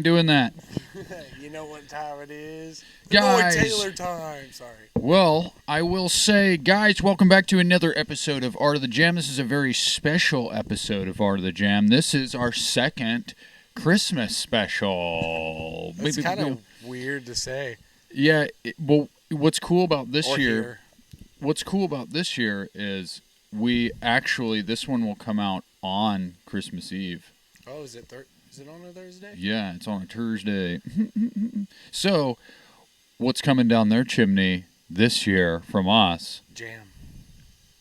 doing that. You know what time it is? Guys. Boy Taylor time. Sorry. Well, I will say, guys, welcome back to another episode of Art of the Jam. This is a very special episode of Art of the Jam. This is our second Christmas special. It's kind of weird to say. Yeah, well, what's cool about this Or year? hear. What's cool about this year is this one will come out on Christmas Eve. Oh, is it on a Thursday? Yeah, it's on a Thursday. So, what's coming down their chimney this year from us? Jam.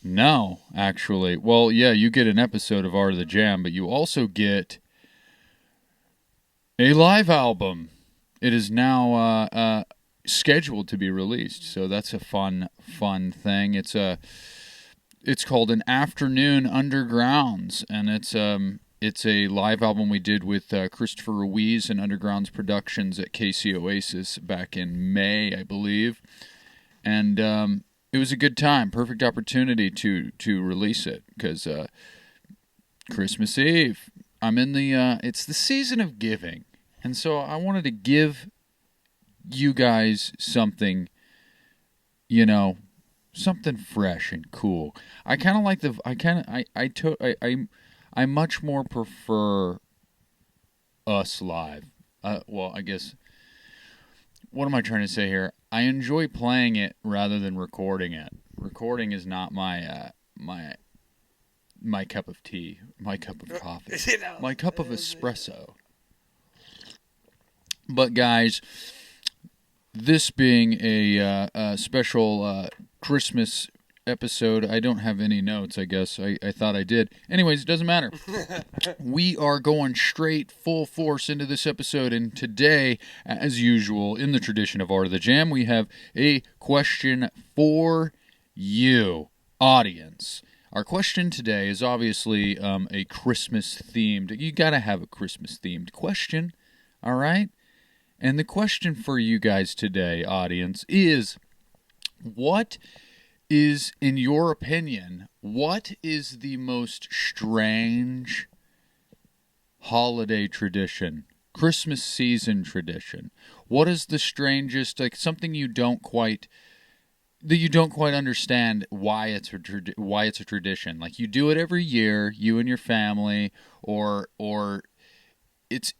No, actually. Well, yeah, you get an episode of Art of the Jam, but you also get a live album. It is now scheduled to be released, so that's a fun thing. It's called An Afternoon Undergrounds, and it's a live album we did with Christopher Ruiz and Undergrounds Productions at KC Oasis back in May, I believe. And it was a good time. Perfect opportunity to release it because Christmas Eve. I'm in it's the season of giving. And so I wanted to give you guys something, something fresh and cool. I kind of like I much more prefer us live. Well, I guess, what am I trying to say here? I enjoy playing it rather than recording it. Recording is not my cup of tea, my cup of coffee, my cup of espresso. But guys, this being a special Christmas episode, I don't have any notes, I guess. I thought I did. Anyways, it doesn't matter. We are going straight full force into this episode, and today, as usual, in the tradition of Art of the Jam, we have a question for you, audience. Our question today is obviously a Christmas-themed. You gotta have a Christmas-themed question, all right? And the question for you guys today, audience, is what is, in your opinion, what is the most strange holiday tradition, Christmas season tradition? What is the strangest, like something you don't quite understand why it's a tradition? Like you do it every year, you and your family, or it's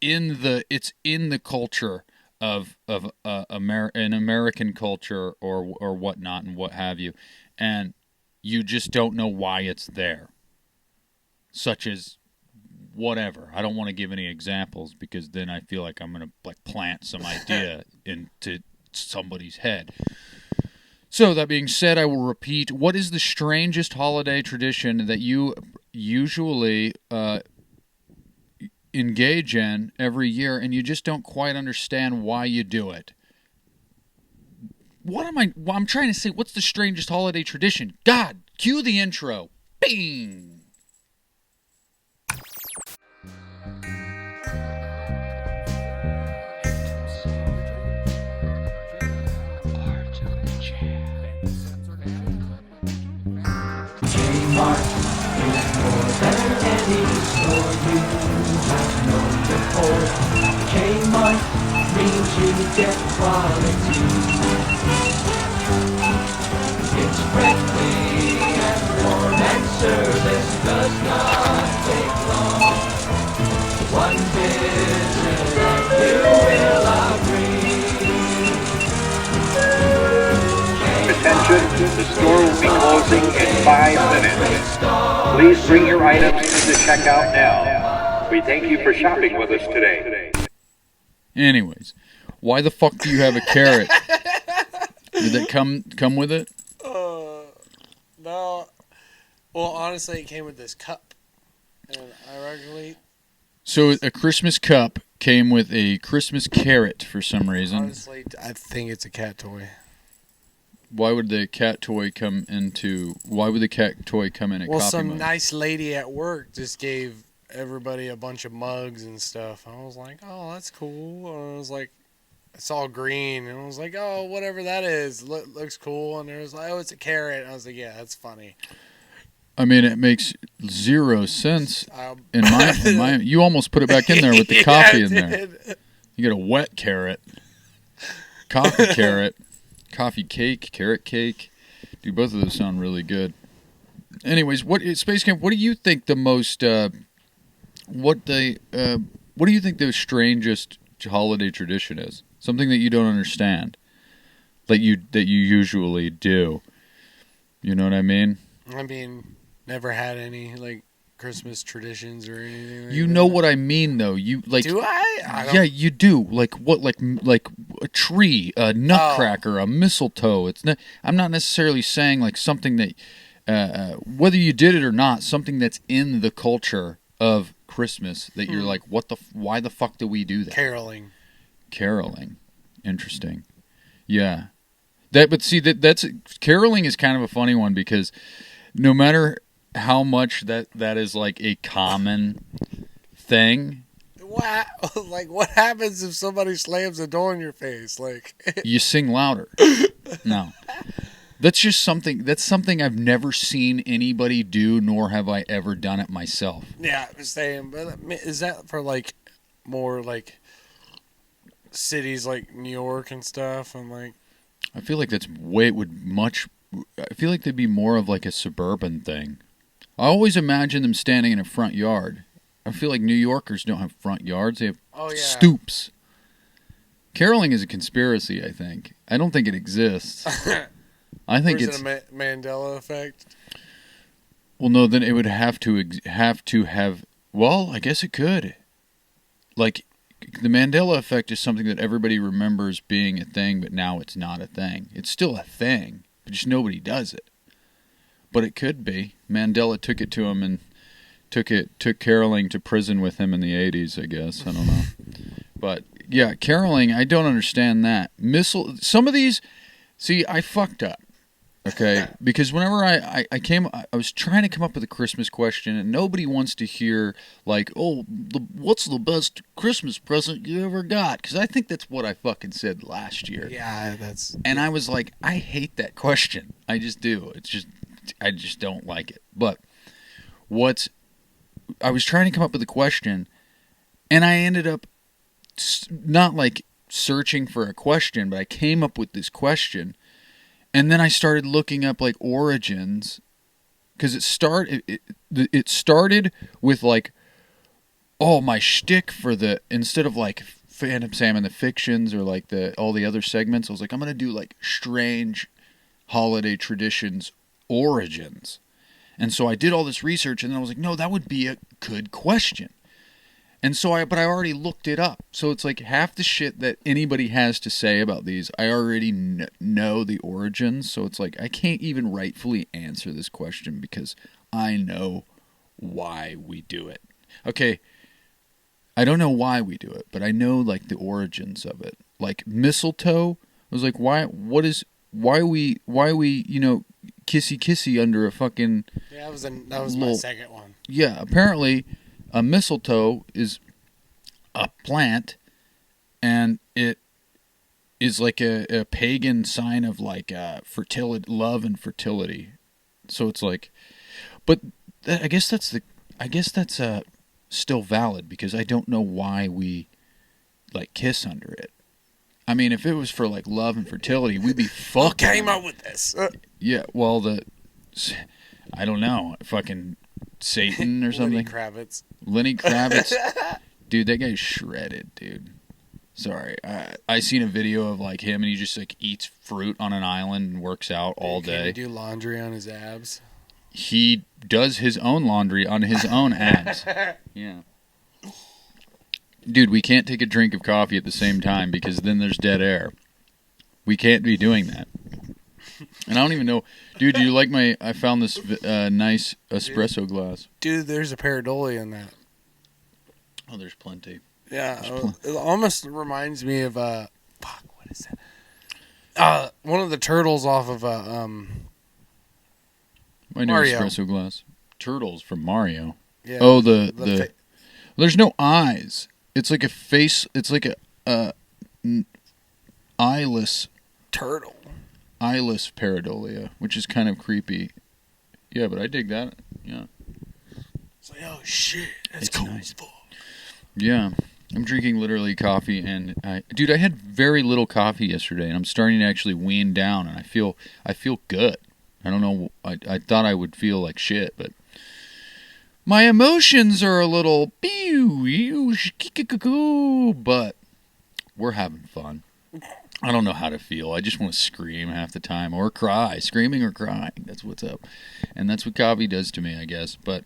in the culture of an American culture or whatnot and what have you, and you just don't know why it's there. Such as whatever. I don't want to give any examples because then I feel like I'm gonna plant some idea into somebody's head. So that being said, I will repeat: what is the strangest holiday tradition that you usually engage in every year, and you just don't quite understand why you do it? I'm trying to say, what's the strangest holiday tradition? God, cue the intro. Bing! Kmart is more than any store you have known before. Kmart means you get quality. It's friendly and warm and service does not take long. One visit and you will agree. Attention, the store will be closing in 5 minutes. Please bring your items to the checkout now. We thank you for shopping with us today. Anyways, why the fuck do you have a carrot? Did it come with it? No. Well, honestly, it came with this cup. And ironically, So a Christmas cup came with a Christmas carrot for some reason. honestly, I think it's a cat toy. Why would the cat toy come in at Well, Copy some Mug? nice lady at work just gave everybody a bunch of mugs and stuff. I was like, oh, that's cool. And I was like, it's all green. And I was like, oh, whatever that is, looks cool. And there was like, oh, it's a carrot. And I was like, yeah, that's funny. I mean, it makes zero sense Um, in my. You almost put it back in there with the coffee in there. did. You get a wet carrot, coffee carrot, coffee cake, carrot cake. Dude, both of those sound really good. Anyways, Space Camp? What do you think the most? What do you think the strangest holiday tradition is? Something that you don't understand, that you usually do. You know what I mean? I mean, never had any like Christmas traditions or anything. Like You that. know what I mean, though. You like. Do I don't, Yeah, you do. Like what? Like a tree, a nutcracker, a mistletoe. It's not. I'm not necessarily saying like something that, whether you did it or not, something that's in the culture of Christmas that you're like, why the fuck do we do that? caroling. Interesting. Yeah. But see that's caroling is kind of a funny one because no matter how much that is like a common thing, What happens if somebody slams a door in your face? Like you sing louder. No. That's just something I've never seen anybody do, nor have I ever done it myself. yeah, I'm saying, but is that for like more like cities like New York and stuff and like? I feel like I feel like they'd be more of like a suburban thing. I always imagine them standing in a front yard. I feel like New Yorkers don't have front yards. They have stoops. Caroling is a conspiracy, I think. I don't think it exists. I think it's a Mandela effect. Well, no, then it would have to have. Well, I guess it could. Like the Mandela effect is something that everybody remembers being a thing, but now it's not a thing. It's still a thing, but just nobody does it. But it could be. Mandela took it to him and took caroling to prison with him in the 80s, I guess. I don't know. But yeah, caroling, I don't understand that. Some of these, see, I fucked up. Okay, because whenever I was trying to come up with a Christmas question, and nobody wants to hear like, oh, what's the best Christmas present you ever got? Because I think that's what I fucking said last year. Yeah, that's. And I was like, I hate that question. I just do. I just don't like it. But I was trying to come up with a question, and I ended up not like searching for a question, but I came up with this question. And then I started looking up like origins, because it started with like, oh, my shtick for instead of like Phantom Sam and the Fictions or like all the other segments, I was like, I'm gonna do like strange holiday traditions origins, and so I did all this research, and then I was like, no, that would be a good question. And so but I already looked it up. So it's like half the shit that anybody has to say about these, I already know the origins. So it's like I can't even rightfully answer this question because I know why we do it. Okay, I don't know why we do it, but I know like the origins of it. Like mistletoe, I was like, why we kissy under a fucking. Yeah, that was my second one. Yeah, apparently. A mistletoe is a plant, and it is like a pagan sign of like fertility, love and fertility. So it's like, but I guess that's still valid because I don't know why we like kiss under it. I mean, if it was for like love and fertility, we'd be fucking. Who came up with this? Yeah, well, I don't know, fucking Satan or something. Lenny Kravitz. Dude, that guy's shredded, dude. Sorry. I seen a video of like him and he just like eats fruit on an island and works out all day. Can he do laundry on his abs? He does his own laundry on his own abs. Yeah. Dude, we can't take a drink of coffee at the same time because then there's dead air. We can't be doing that. And I don't even know. Dude, do you like I found this nice espresso glass. Dude, there's a pareidolia in that. Oh, there's plenty. Yeah, it almost reminds me of what is that? One of the turtles off of My new Mario. espresso glass. Turtles from Mario. Yeah. Oh, there's no eyes. It's like a face. It's like a eyeless turtle. Eyeless pareidolia, which is kind of creepy. Yeah, but I dig that. Yeah. It's like, oh shit, that's It's cool nice. as fuck. Yeah. I'm drinking literally coffee, and I had very little coffee yesterday, and I'm starting to actually wean down, and I feel good. I don't know. I thought I would feel like shit, but my emotions are a little but we're having fun. I don't know how to feel. I just want to scream half the time or cry, screaming or crying. That's what's up, and that's what coffee does to me, I guess. But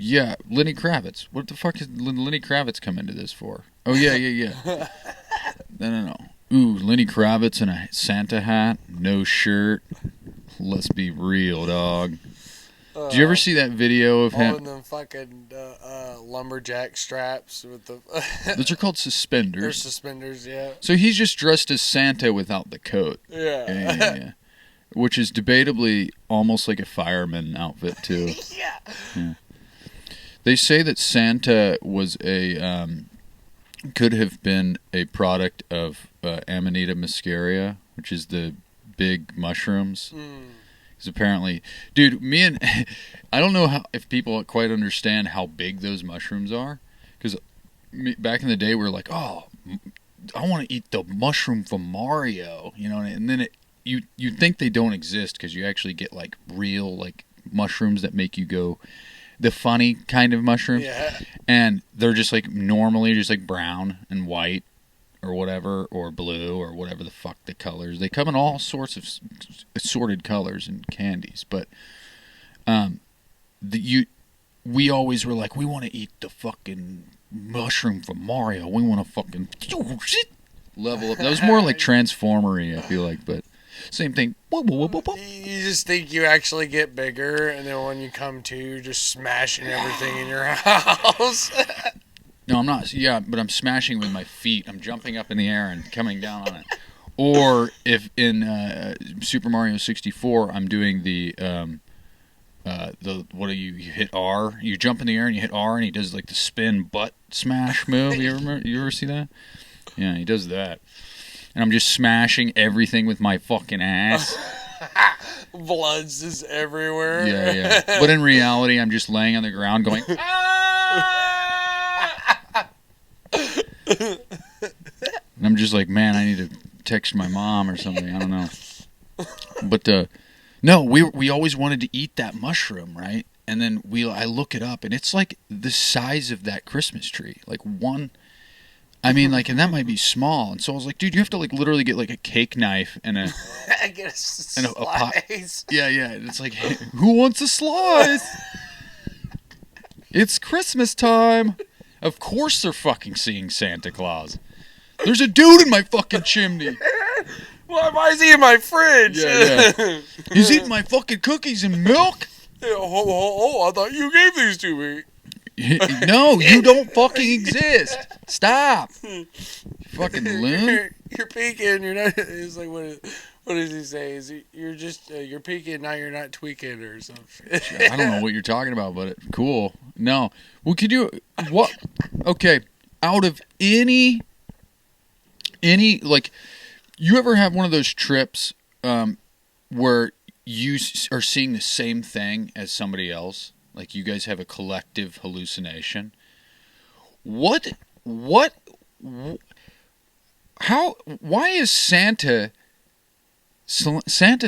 yeah, Lenny Kravitz. What the fuck is Lenny Kravitz come into this for? Oh, yeah. No. Ooh, Lenny Kravitz in a Santa hat, no shirt. Let's be real, dog. Did you ever see that video of All him? in them fucking lumberjack straps with the... Those are called They're suspenders. suspenders, yeah. So he's just dressed as Santa without the coat. Yeah. Yeah. Which is debatably almost like a fireman outfit, too. Yeah. They say that Santa was could have been a product of Amanita muscaria, which is the big mushrooms. Because apparently, dude, I don't know if people quite understand how big those mushrooms are. Because back in the day, we were like, oh, I want to eat the mushroom from Mario, you know, and then you think they don't exist because you actually get like real like mushrooms that make you go. The funny kind of mushrooms. Yeah. And they're just like normally just like brown and white or whatever, or blue or whatever the fuck the colors. They come in all sorts of assorted colors and candies. But we always were like, we want to eat the fucking mushroom from Mario. We want to fucking level up. That was more like Transformery, I feel like, but same thing. You just think you actually get bigger, and then when you come to, you're just smashing everything in your house. No, I'm not. Yeah, but I'm smashing with my feet. I'm jumping up in the air and coming down on it. Or if in Super Mario 64, I'm doing the what do you hit R? You jump in the air and you hit R, and he does like the spin butt smash move. You ever see that? Yeah, he does that. And I'm just smashing everything with my fucking ass. Blood's just everywhere. Yeah. But in reality, I'm just laying on the ground going, ah! And I'm just like, man, I need to text my mom or something. I don't know. But no, we always wanted to eat that mushroom, right? And then I look it up, and it's like the size of that Christmas tree, like one. I mean, like, and that might be small. And so I was like, dude, you have to like literally get like a cake knife and a slice. Yeah. And it's like, hey, who wants a slice? It's Christmas time. Of course they're fucking seeing Santa Claus. There's a dude in my fucking chimney. Why is he in my fridge? Yeah. He's eating my fucking cookies and milk. I thought you gave these to me. No, you don't fucking exist. Stop. You fucking loon. You're peeking. You're not. It's like what does he say? You're peeking. Now you're not tweaking or something. I don't know what you're talking about, but cool. No. Well, could you what? Okay. Out of any like, you ever have one of those trips where you are seeing the same thing as somebody else? Like you guys have a collective hallucination. Why is Santa's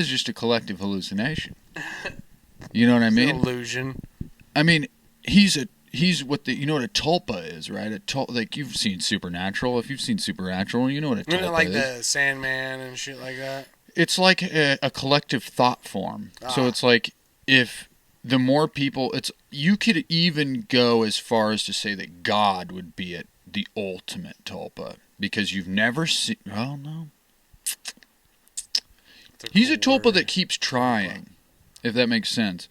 just a collective hallucination? You know what I mean? It's an illusion. I mean, he's what you know what a tulpa is, right? Like you've seen Supernatural. If you've seen Supernatural, you know what a tulpa is. Like the Sandman and shit like that. It's like a collective thought form. So it's like if the more people, you could even go as far as to say that God would be the ultimate tulpa, because you've never seen. Oh no, he's a tulpa that keeps trying, if that makes sense.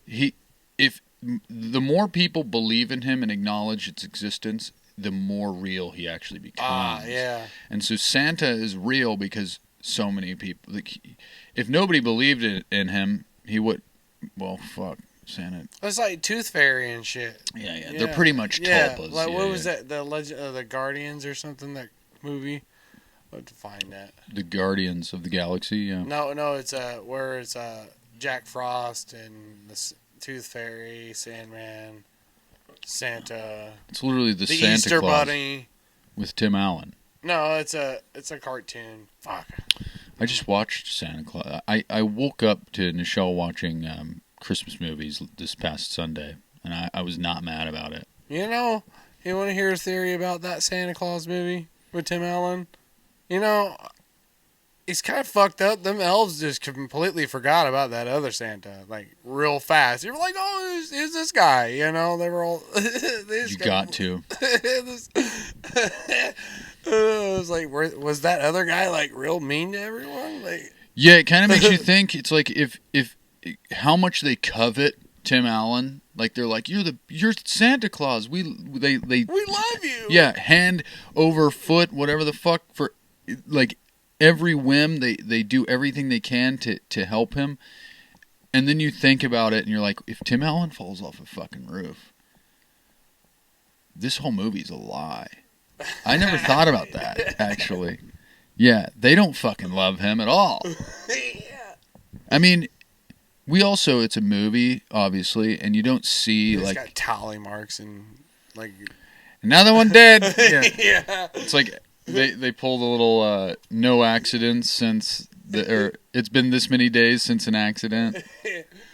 If the more people believe in him and acknowledge its existence, the more real he actually becomes. Yeah. And so Santa is real because so many people. Like, if nobody believed in him, he would. Well, fuck, Santa. It's like Tooth Fairy and shit. Yeah. They're pretty much tulpas. Like, what was that? The Legend of the Guardians or something, that movie? I'll have to find that. The Guardians of the Galaxy, yeah. No, it's where it's Jack Frost and the Tooth Fairy, Sandman, Santa. It's literally the Santa Easter Claus Bunny. with Tim Allen. No, it's a cartoon. Fuck. I just watched Santa Claus. I woke up to Nichelle watching Christmas movies this past Sunday, and I was not mad about it. You know, you want to hear a theory about that Santa Claus movie with Tim Allen? You know, he's kind of fucked up. Them elves just completely forgot about that other Santa, like, real fast. You were like, oh, who's this guy? You know, they were all... You got to. I was like, was that other guy, like, real mean to everyone? Like, yeah, it kind of makes you think. It's like if how much they covet Tim Allen. Like, they're like, you're Santa Claus. We love you. Yeah, hand over foot, whatever the fuck, for like every whim. They do everything they can to help him. And then you think about it, and you're like, if Tim Allen falls off a fucking roof, this whole movie's a lie. I never thought about that, actually. Yeah, they don't fucking love him at all. Yeah. I mean, it's a movie, obviously, and you don't see, He's like... got tally marks and, like... Another one dead! Yeah. Yeah. It's like, they pulled a little, no accidents since... it's been this many days since an accident.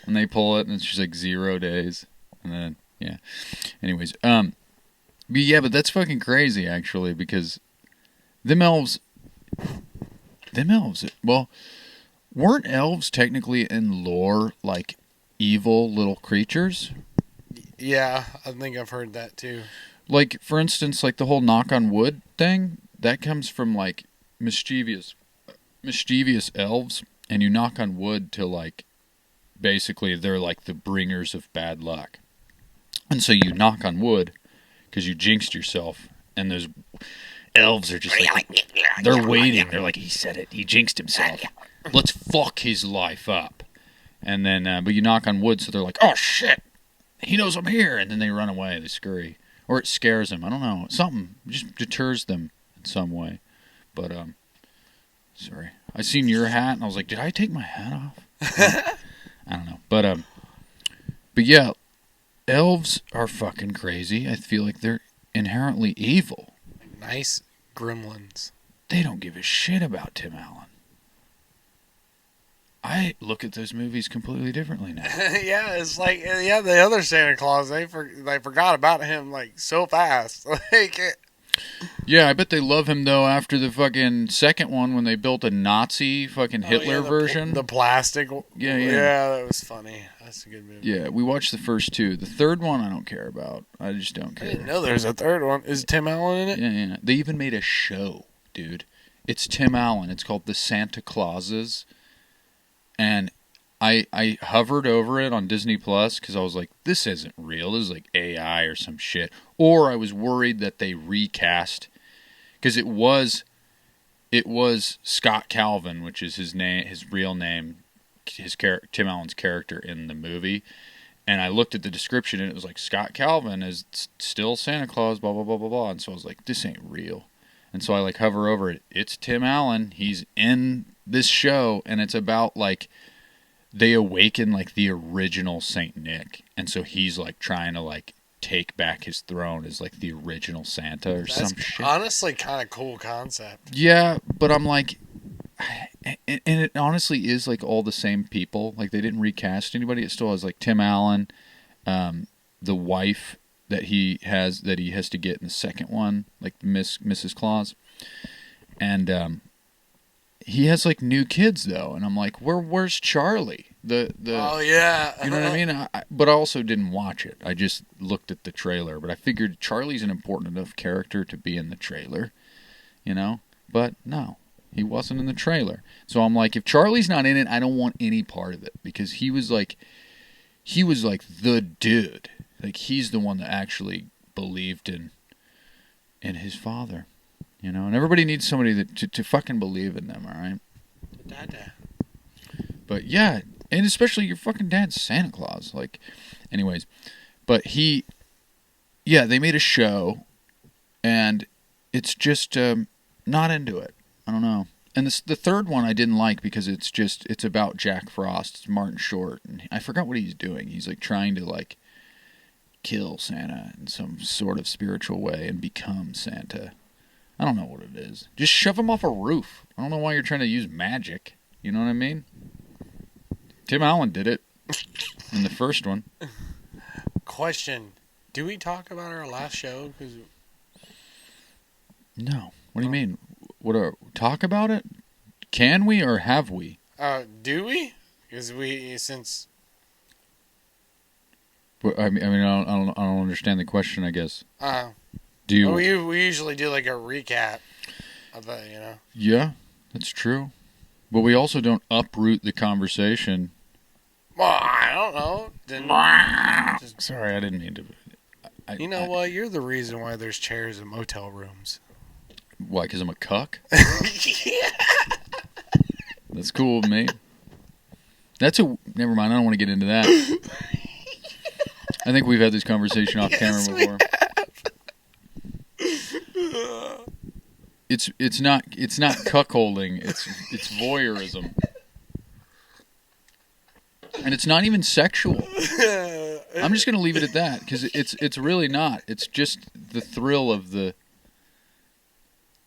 And they pull it, and it's just like 0 days. And then, yeah. Anyways, but that's fucking crazy, actually, because them elves, well, weren't elves technically in lore like evil little creatures? Yeah, I think I've heard that too. Like, for instance, like the whole knock on wood thing, that comes from like mischievous elves, and you knock on wood to like, basically they're like the bringers of bad luck. And so you knock on wood because you jinxed yourself, and those elves are just like, they're waiting. They're like, he said it. He jinxed himself. Let's fuck his life up. And then, but you knock on wood, so they're like, oh shit, he knows I'm here. And then they run away. They scurry. Or it scares them. I don't know. Something just deters them in some way. But, sorry. I seen your hat, and I was like, did I take my hat off? I don't know. But yeah, elves are fucking crazy. I feel like they're inherently evil. Nice gremlins. They don't give a shit about Tim Allen. I look at those movies completely differently now. Yeah, it's like, yeah, the other Santa Claus, they forgot about him, like, so fast. Like, yeah, I bet they love him, though, after the fucking second one when they built a Nazi fucking Hitler version. The plastic. Yeah. Yeah, that was funny. That's a good movie. Yeah, we watched the first two. The third one I don't care about. I just don't care. I didn't know there's a third one. Is Tim Allen in it? Yeah. They even made a show, dude. It's Tim Allen. It's called The Santa Clauses. And I hovered over it on Disney Plus because I was like, this isn't real. This is like AI or some shit. Or I was worried that they recast, because it was Scott Calvin, which is his name, his real name, Tim Allen's character in the movie. And I looked at the description, and it was like, Scott Calvin is still Santa Claus, blah blah blah blah blah. And so I was like, this ain't real. And so I like hover over it. It's Tim Allen. He's in this show, and it's about like they awaken like the original Saint Nick, and so he's like trying to like take back his throne as like the original Santa or some shit. Honestly, kind of cool concept. Yeah, but I'm like, and it honestly is like all the same people. Like, they didn't recast anybody. It still has like Tim Allen, the wife that he has to get in the second one, like Mrs. Claus, and he has like new kids though, and I'm like, where's Charlie? Oh yeah, you know what I mean? But I also didn't watch it. I just looked at the trailer. But I figured Charlie's an important enough character to be in the trailer, you know. But no, he wasn't in the trailer. So I'm like, if Charlie's not in it, I don't want any part of it, because he was like the dude. Like, he's the one that actually believed in his father. You know, and everybody needs somebody to fucking believe in them, all right? Dada. But yeah, and especially your fucking dad's Santa Claus. Like, anyways, but they made a show, and it's just not into it. I don't know. And the third one I didn't like because it's about Jack Frost. It's Martin Short, and I forgot what he's doing. He's like trying to like kill Santa in some sort of spiritual way and become Santa. I don't know what it is. Just shove him off a roof. I don't know why you're trying to use magic. You know what I mean? Tim Allen did it in the first one. Question: do we talk about our last show? No. What do you mean? Talk about it? Can we or have we? Do we? Because since. I mean, I don't understand the question. I guess. Do you? Well, we usually do like a recap of it, you know. Yeah, that's true. But we also don't uproot the conversation. Well, I don't know. Sorry, I didn't mean to. You know what? You're the reason why there's chairs in motel rooms. Why? Because I'm a cuck? Yeah. That's cool with me. Never mind. I don't want to get into that. I think we've had this conversation off camera before. It's not cuckolding. It's voyeurism, and it's not even sexual. I'm just gonna leave it at that because it's really not. It's just the thrill of the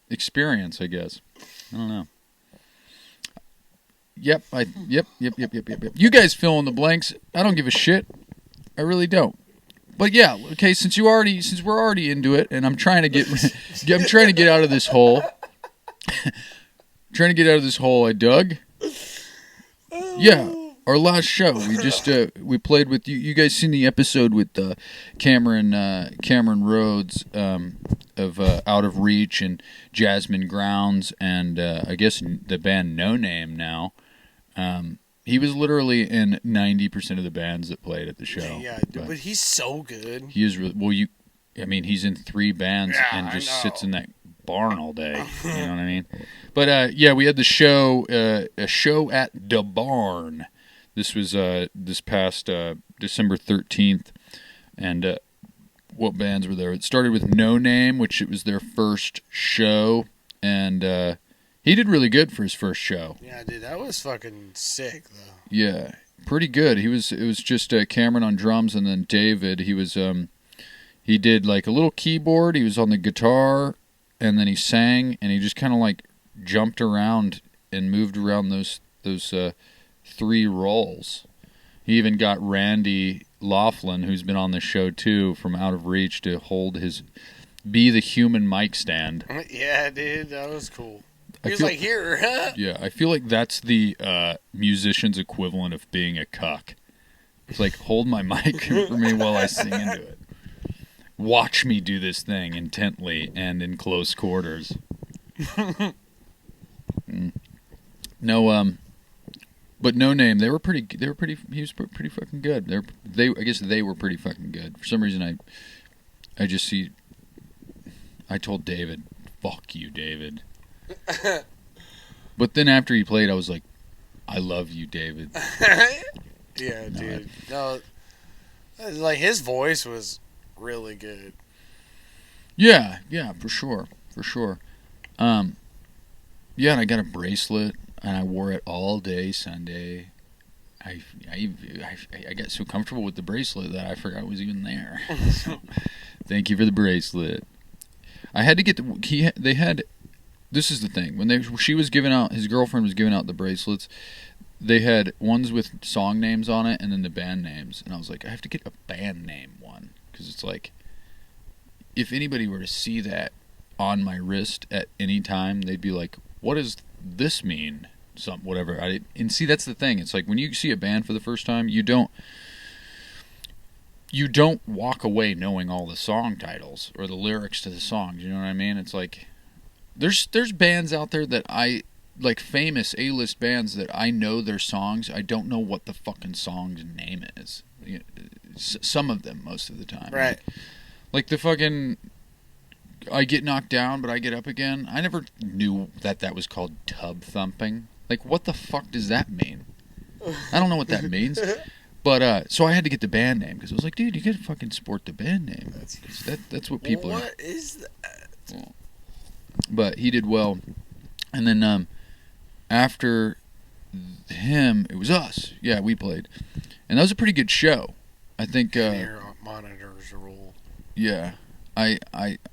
experience, I guess. I don't know. Yep. You guys fill in the blanks. I don't give a shit. I really don't. But yeah, okay. Since we're already into it, and I'm trying to get out of this hole. Trying to get out of this hole I dug. Yeah, our last show. We just we played with you. You guys seen the episode with Cameron Rhodes of Out of Reach and Jasmine Grounds and I guess the band No Name now. He was literally in 90% of the bands that played at the show. Yeah, but he's so good. He is well. He's in 3 bands and just sits in that barn all day. You know what I mean? But yeah, we had the show, a show at the barn. This was this past December 13th, and what bands were there? It started with No Name, which it was their first show, and he did really good for his first show. Yeah, dude, that was fucking sick though. Yeah, pretty good. It was just Cameron on drums, and then David. He did like a little keyboard. He was on the guitar, and then he sang, and he just kind of like jumped around and moved around those 3 roles. He even got Randy Laughlin, who's been on the show too, from Out of Reach, to be the human mic stand. Yeah, dude, that was cool. He was like, here, huh? Yeah, I feel like that's the musician's equivalent of being a cuck. It's like, hold my mic for me while I sing into it. Watch me do this thing intently and in close quarters. No, but No Name, he was pretty fucking good. I guess they were pretty fucking good. For some reason, I told David, fuck you, David. But then after he played, I was like, I love you, David. Yeah, dude. No, like his voice was really good. Yeah, for sure. Yeah, and I got a bracelet, and I wore it all day Sunday. I got so comfortable with the bracelet that I forgot it was even there. So, thank you for the bracelet. I had to get this is the thing. When she was giving out, his girlfriend was giving out the bracelets, they had ones with song names on it and then the band names. And I was like, I have to get a band name one. Because it's like, if anybody were to see that on my wrist at any time, they'd be like, what does this mean? Whatever. And see, that's the thing. It's like when you see a band for the first time, you don't walk away knowing all the song titles or the lyrics to the songs. You know what I mean? It's like, there's bands out there that like famous A-list bands that I know their songs. I don't know what the fucking song's name is. Some of them, most of the time. Right. Like the fucking I Get Knocked Down, But I Get Up Again. I never knew that was called tub thumping. Like, what the fuck does that mean? I don't know what that means. But, so I had to get the band name, because I was like, dude, you gotta fucking sport the band name. That's what people are. What is that? Well, but he did well. And then, after him, it was us. Yeah, we played. And that was a pretty good show. I think... your monitors rule. Yeah. I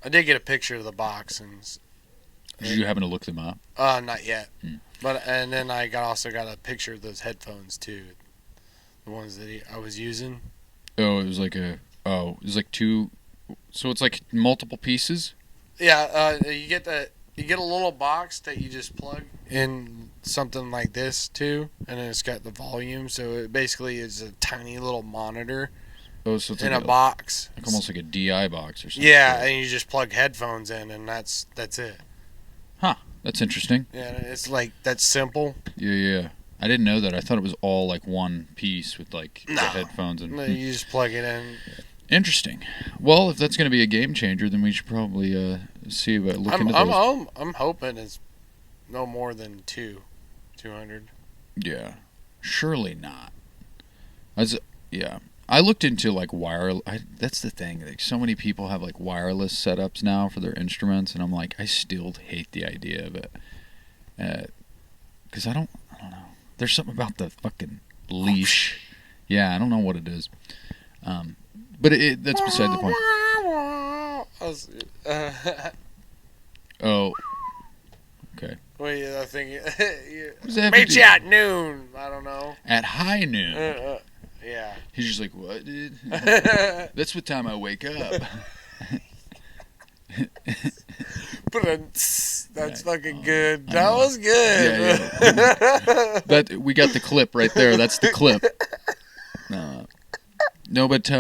did get a picture of the box. Did you happen to look them up? Not yet. And then I also got a picture of those headphones, too. The ones that I was using. Oh, it was like two... So it's like multiple pieces? Yeah, you get a little box that you just plug in something like this too, and then it's got the volume. So it basically is a tiny little monitor. Oh, so it's in like a box, like almost like a DI box or something. Yeah, and you just plug headphones in, and that's it. Huh? That's interesting. Yeah, it's like that's simple. Yeah. I didn't know that. I thought it was all like one piece with like the headphones and. No, you just plug it in. Interesting. Well, if that's going to be a game changer, then we should probably see about looking at those. I'm hoping it's no more than 200. Yeah, surely not. I looked into like that's the thing. Like so many people have like wireless setups now for their instruments, and I'm like, I still hate the idea of it. Because I don't know. There's something about the fucking leash. Yeah, I don't know what it is. But that's beside the point. Oh. Okay. Wait, I think... Meet you at noon. I don't know. At high noon. Yeah. He's just like, what, dude? That's what time I wake up. That's fucking good. That was good. Yeah. We got the clip right there. That's the clip. No, but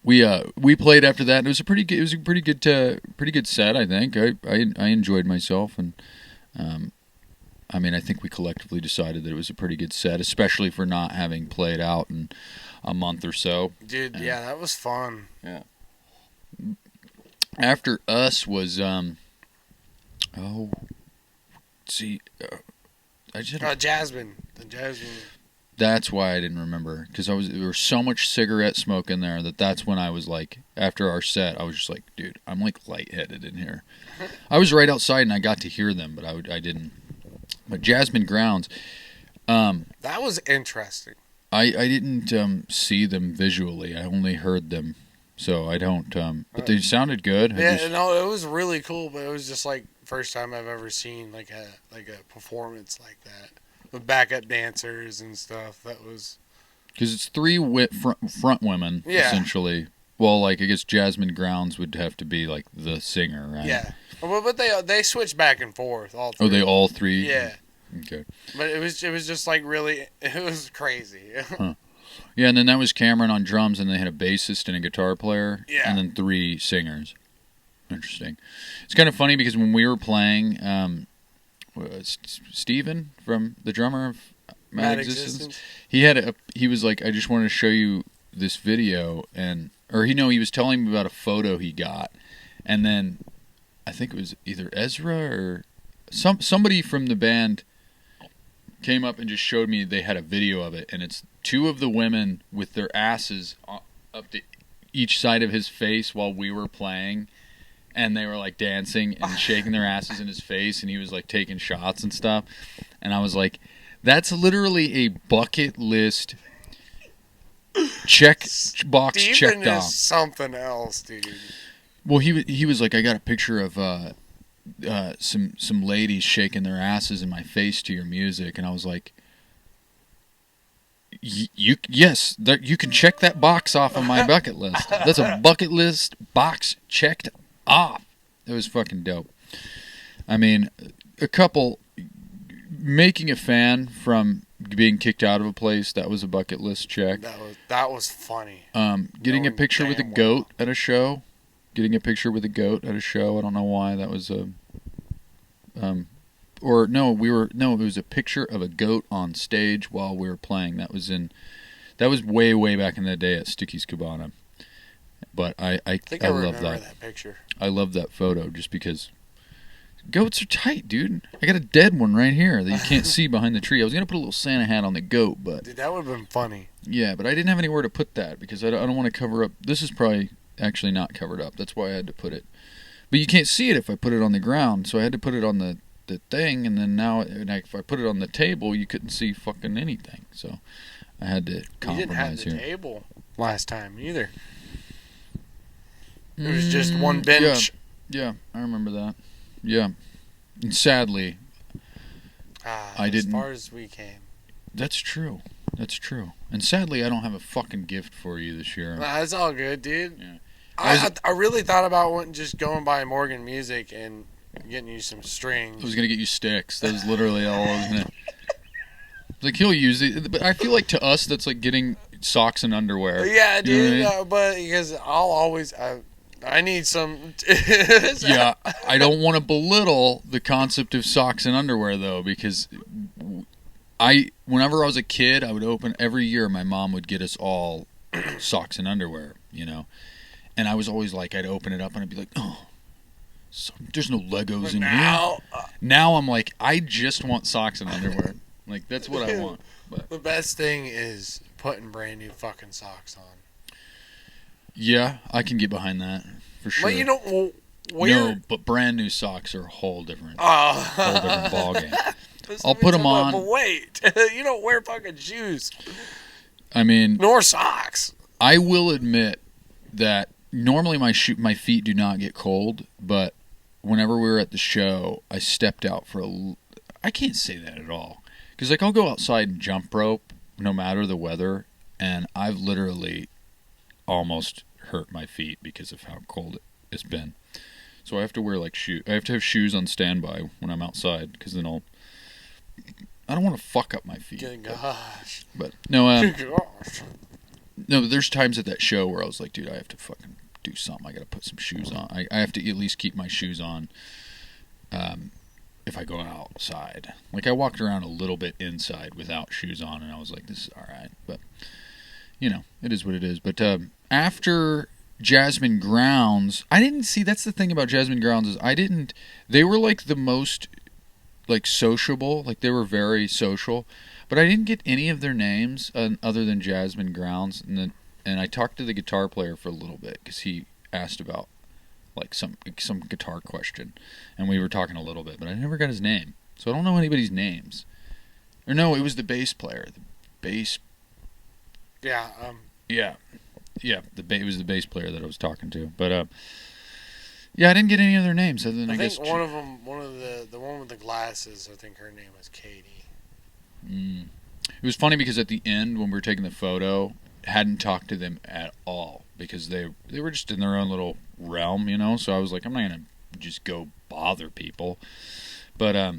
we played after that. And it was a pretty good set. I think I enjoyed myself, and I mean I think we collectively decided that it was a pretty good set, especially for not having played out in a month or so. Dude, yeah, that was fun. Yeah. After us was Jasmine. The Jasmine. That's why I didn't remember, because there was so much cigarette smoke in there that's when I was like, after our set, I was just like, dude, I'm like lightheaded in here. I was right outside and I got to hear them, but I didn't. But Jasmine Grounds, that was interesting. I didn't see them visually. I only heard them, so I don't. But they sounded good. Yeah, no, it was really cool, but it was just like first time I've ever seen like a performance like that. With backup dancers and stuff. That was because it's three front women essentially. Well, like I guess Jasmine Grounds would have to be like the singer, right? Yeah, well, but they switched back and forth. All three. Oh, they all three. Yeah. Okay. But it was just like really, it was crazy. Huh. Yeah, and then that was Cameron on drums, and they had a bassist and a guitar player, and then three singers. Interesting. It's kind of funny because when we were playing. Steven from the drummer of Mad Existence. He was like, I just wanted to show you this video, he was telling me about a photo he got, and then I think it was either Ezra or somebody from the band came up and just showed me they had a video of it, and it's two of the women with their asses up to each side of his face while we were playing. And they were like dancing and shaking their asses in his face, and he was like taking shots and stuff. And I was like, that's literally a bucket list box checked off. Something else, dude. Well, he was like, I got a picture of some ladies shaking their asses in my face to your music, and I was like, you can check that box off on my bucket list. That's a bucket list box checked off. It was fucking dope. I mean, making a fan from being kicked out of a place, that was a bucket list check. That was funny. Getting a picture with a goat at a show. I don't know why that was a it was a picture of a goat on stage while we were playing. That was way back in the day at Sticky's Cabana. But I love that picture. I love that photo just because goats are tight, dude. I got a dead one right here that you can't see behind the tree. I was gonna put a little Santa hat on the goat, but dude, that would have been funny. Yeah, but I didn't have anywhere to put that because I don't want to cover up. This is probably actually not covered up. That's why I had to put it. But you can't see it if I put it on the ground, so I had to put it on the the thing, and then now if I put it on the table, you couldn't see fucking anything. So I had to compromise You didn't have the here. table last time either. It was just one bench. Yeah, I remember that. Yeah. And sadly, I didn't. As far as we came. That's true. And sadly, I don't have a fucking gift for you this year. Nah, it's all good, dude. Yeah. I really thought about just going by Morgan Music and getting you some strings. I was gonna get you sticks. That was literally all I was gonna. Like, he'll use it, but I feel like to us that's like getting socks and underwear. Yeah, dude. You know what I mean? But because I'll always, I need some. Yeah, I don't want to belittle the concept of socks and underwear though, because whenever I was a kid, I would open every year. My mom would get us all socks and underwear, you know, and I was always like, I'd open it up and I'd be like, oh, there's no Legos in here. Now I'm like, I just want socks and underwear. Like, that's what I want. But the best thing is putting brand new fucking socks on. yeah, I can get behind that for sure. But you don't No, but brand new socks are a whole different ball game. I'll put them on. But wait, you don't wear fucking shoes. I mean, nor socks. I will admit that normally my feet do not get cold, but whenever we were at the show, I stepped out for I can't say that at all. Because, like, I'll go outside and jump rope no matter the weather, and I've literally almost hurt my feet because of how cold it's been. So I have to wear, like, I have to have shoes on standby when I'm outside, because then I don't want to fuck up my feet. Good gosh. But, no, Gosh. no, but there's times at that show where I was like, dude, I have to fucking do something. I got to put some shoes on. I have to at least keep my shoes on. If I go outside. Like, I walked around a little bit inside without shoes on, and I was like, this is alright. But, you know, it is what it is. But after Jasmine Grounds, I didn't see, that's the thing about Jasmine Grounds is they were like the most, like, sociable. Like, they were very social. But I didn't get any of their names other than Jasmine Grounds. And I talked to the guitar player for a little bit, because he asked about like some guitar question, and we were talking a little bit, but I never got his name, so I don't know anybody's names. Or no, it was the bass player. Yeah. It was the bass player that I was talking to, but yeah, I didn't get any of their names other than I guess one of them, the one with the glasses. I think her name was Katie. It was funny because at the end when we were taking the photo, hadn't talked to them at all because they were just in their own little realm, you know. So I was like, I'm not gonna just go bother people. But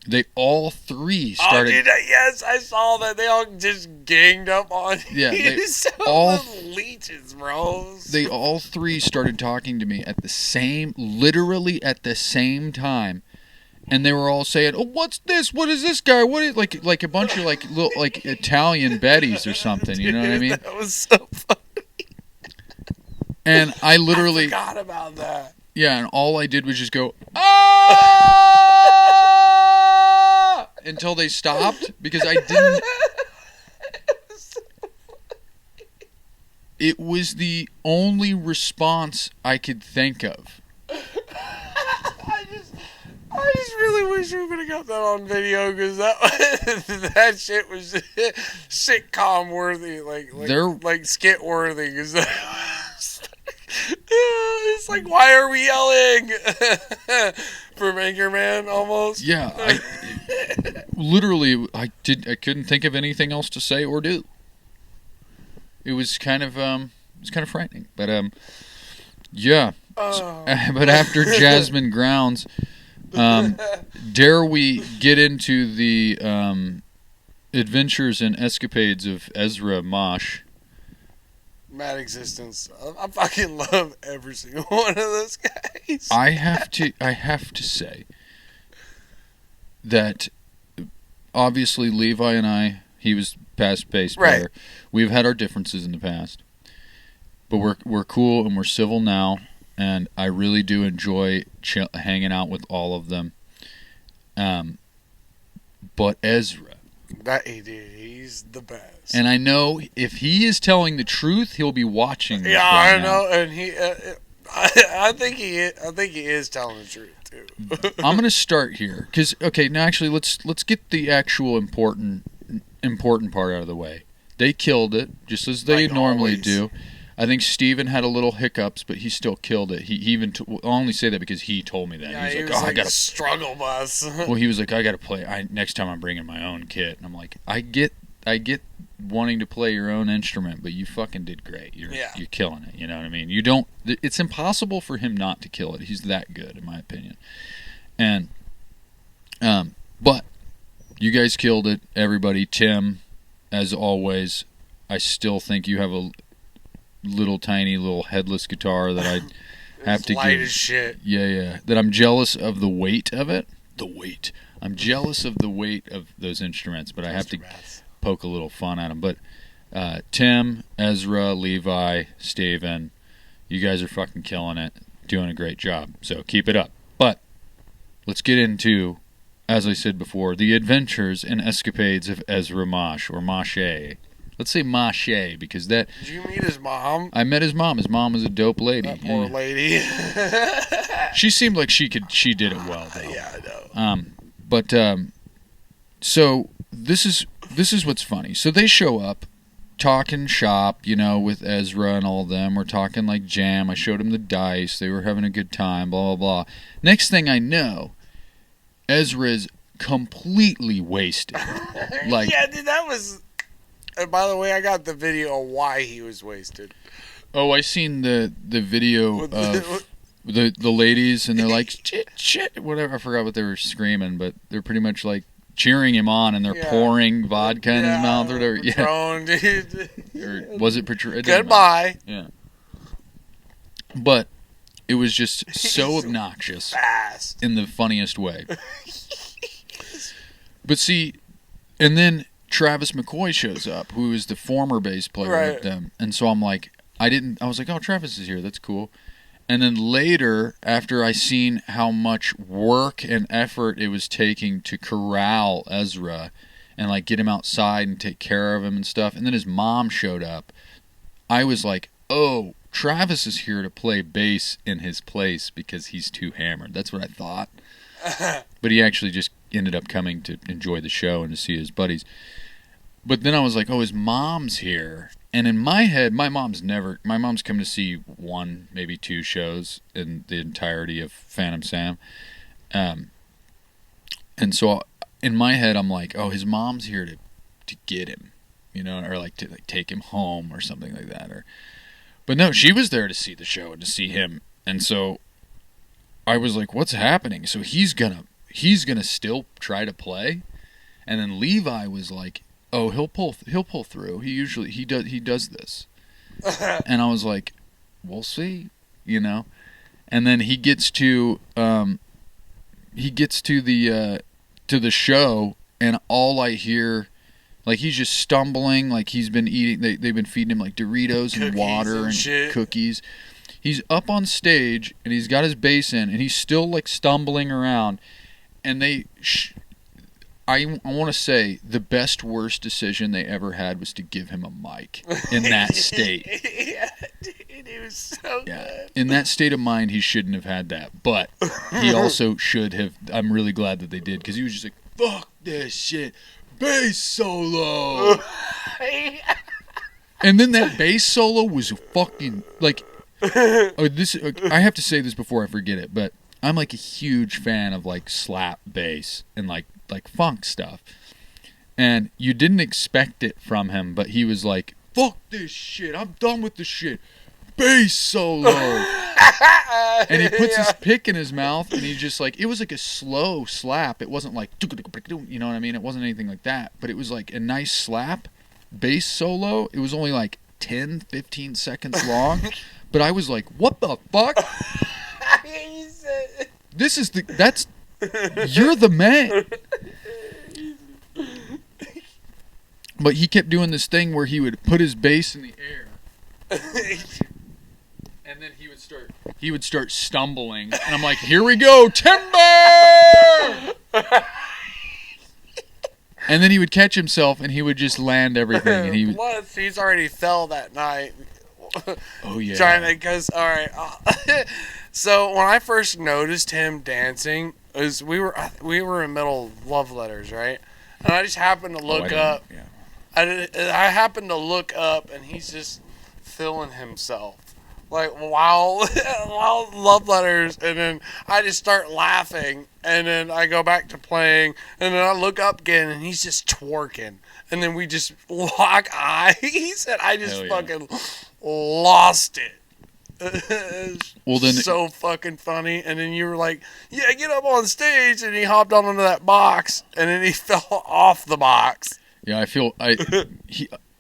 they all three started. Oh, dude, yes, I saw that. They all just ganged up on Yeah, you. all leeches, bro. They all three started talking to me literally at the same time. And they were all saying, "Oh, what's this? What is this guy? What is like a bunch of like little like Italian Bettys or something?" You know what I mean? That was so funny. And I literally forgot about that. Yeah, and all I did was just go ah until they stopped because I didn't. It was the only response I could think of. I just really wish we would have got that on video because that shit was sitcom worthy, like skit worthy. Cause it's like, why are we yelling from Anchorman almost? Yeah, I couldn't think of anything else to say or do. It was kind of frightening, but yeah. But after Jasmine Grounds. Dare we get into the adventures and escapades of Ezra Mosh? Mad Existence. I fucking love every single one of those guys. I have to say that obviously Levi and I, he was past bass player. Right. We've had our differences in the past, but we're cool and we're civil now. And I really do enjoy hanging out with all of them. But Ezra. He's the best. And I know if he is telling the truth, he'll be watching this yeah, right I know. now. And I think he is telling the truth. to. I'm gonna start here because now actually let's get the actual important part out of the way. They killed it just as they Like normally always. do. I think Steven had a little hiccups, but he still killed it. He even I'll only say that because he told me that. Yeah, he he was was like, like I gotta. a struggle bus. Well, he was like, I gotta play. Next time I'm bringing my own kit, and I'm like, I get wanting to play your own instrument, but you fucking did great. You're killing it. You know what I mean? You don't. It's impossible for him not to kill it. He's that good, in my opinion. And but you guys killed it. Everybody, Tim, as always. I still think you have a tiny little headless guitar that I have to light give. as shit. Yeah. That I'm jealous of the weight of it. I'm jealous of the weight of those instruments, but I have to poke a little fun at them. But Tim, Ezra, Levi, Steven, you guys are fucking killing it, doing a great job. So keep it up. But let's get into, as I said before, the adventures and escapades of Ezra Mosh, or Moshe. Let's say Moshe, because that... Did you meet his mom? I met his mom. His mom was a dope lady. That poor lady. She seemed like she did it well, though. Yeah, I know. But so this is what's funny. So they show up, talking shop, with Ezra and all of them. We're talking like jam. I showed them the dice. They were having a good time, blah, blah, blah. Next thing I know, Ezra's completely wasted. Like, yeah, dude, that was... And by the way, I got the video of why he was wasted. Oh, I seen the video of the ladies, and they're like, shit, whatever. I forgot what they were screaming, but they're pretty much like cheering him on, and they're pouring vodka in his mouth or whatever. Patron, dude. Or was it Patron? Goodbye. Yeah. But it was just so obnoxious Fast. in the funniest way. But see, and then Travis McCoy shows up, who is the former bass player with them. And so I'm like, I was like, oh, Travis is here. That's cool. And then later, after I seen how much work and effort it was taking to corral Ezra and like get him outside and take care of him and stuff, and then his mom showed up, I was like, oh, Travis is here to play bass in his place because he's too hammered. That's what I thought. But he actually just ended up coming to enjoy the show and to see his buddies. But then I was like, oh, his mom's here. And in my head, my mom's come to see one, maybe two shows in the entirety of Phantom Sam. And so in my head, I'm like, oh, his mom's here to get him, or like to take him home or something like that. But no, she was there to see the show and to see him. And so I was like, what's happening? So he's gonna still try to play. And then Levi was like, oh, he'll pull through. He does this. And I was like, we'll see, And then he gets to the show, and all I hear, like, he's just stumbling, like he's been eating. They've been feeding him like Doritos and water and cookies. He's up on stage and he's got his bass in, and he's still like stumbling around. And I want to say the worst decision they ever had was to give him a mic in that state. Yeah, dude, he was so good. In that state of mind, he shouldn't have had that. But he also should have. I'm really glad that they did, because he was just like, fuck this shit. Bass solo. And then that bass solo was fucking like... I have to say this before I forget it, but I'm like a huge fan of like slap bass and like funk stuff. And you didn't expect it from him, but he was like, fuck this shit, I'm done with this shit. Bass solo. And he puts his pick in his mouth, and he just like, it was like a slow slap. It wasn't like, you know what I mean? It wasn't anything like that, but it was like a nice slap. Bass solo. It was only like 10, 15 seconds long. But I was like, what the fuck? You're the man. But he kept doing this thing where he would put his bass in the air. And then he would start stumbling. And I'm like, here we go, timber! And then he would catch himself, and he would just land everything. And Plus, he's already fell that night. Oh yeah. Trying to, because, all right. So when I first noticed him dancing, is we were in middle of Love Letters, right? And I just happened to look up. Yeah. I happened to look up, and he's just feeling himself, like while Love Letters, and then I just start laughing, and then I go back to playing, and then I look up again, and he's just twerking, and then we just lock eyes, and I just Hell yeah. fucking lost it. Well, then So fucking funny. And then you were like, yeah, get up on stage, and he hopped onto that box, and then he fell off the box. yeah,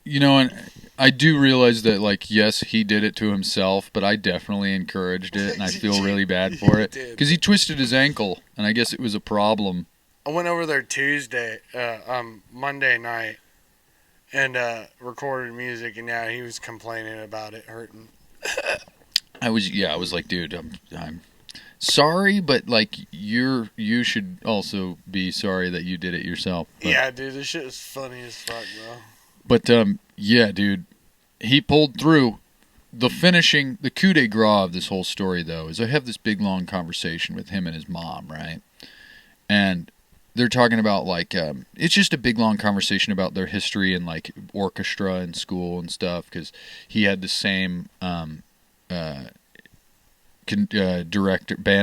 and I do realize that, like, yes, he did it to himself, but I definitely encouraged it, and I feel really bad for it did. because he twisted his ankle, and I guess it was a problem. I went over there Monday night, and recorded music, and yeah, he was complaining about it hurting. I was like, dude, I'm sorry, but like you should also be sorry that you did it yourself. But, Yeah, dude, this shit is funny as fuck, bro. But yeah, dude, he pulled through. The coup de grace of this whole story, though, is I have this big long conversation with him and his mom, right? And they're talking about like it's just a big long conversation about their history and like orchestra and school and stuff, because he had the same band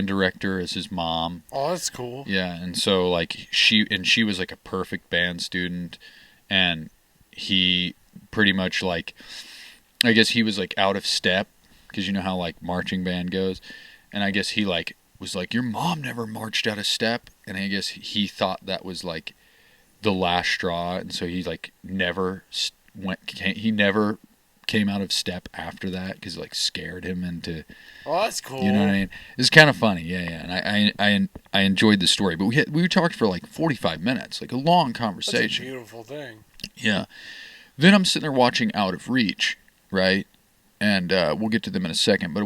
director as his mom. Oh, that's cool. Yeah, and so like she was like a perfect band student, and he pretty much like, I guess he was like out of step, because you know how like marching band goes, and I guess he like was like, your mom never marched out of step, and I guess he thought that was like the last straw, and so he like never came out of step after that, because it like scared him into. Oh, that's cool. You know what I mean? It's kind of funny, yeah. And I enjoyed the story, but we talked for like 45 minutes, like a long conversation. That's a beautiful thing. Yeah. Then I'm sitting there watching Out of Reach, right? And we'll get to them in a second. But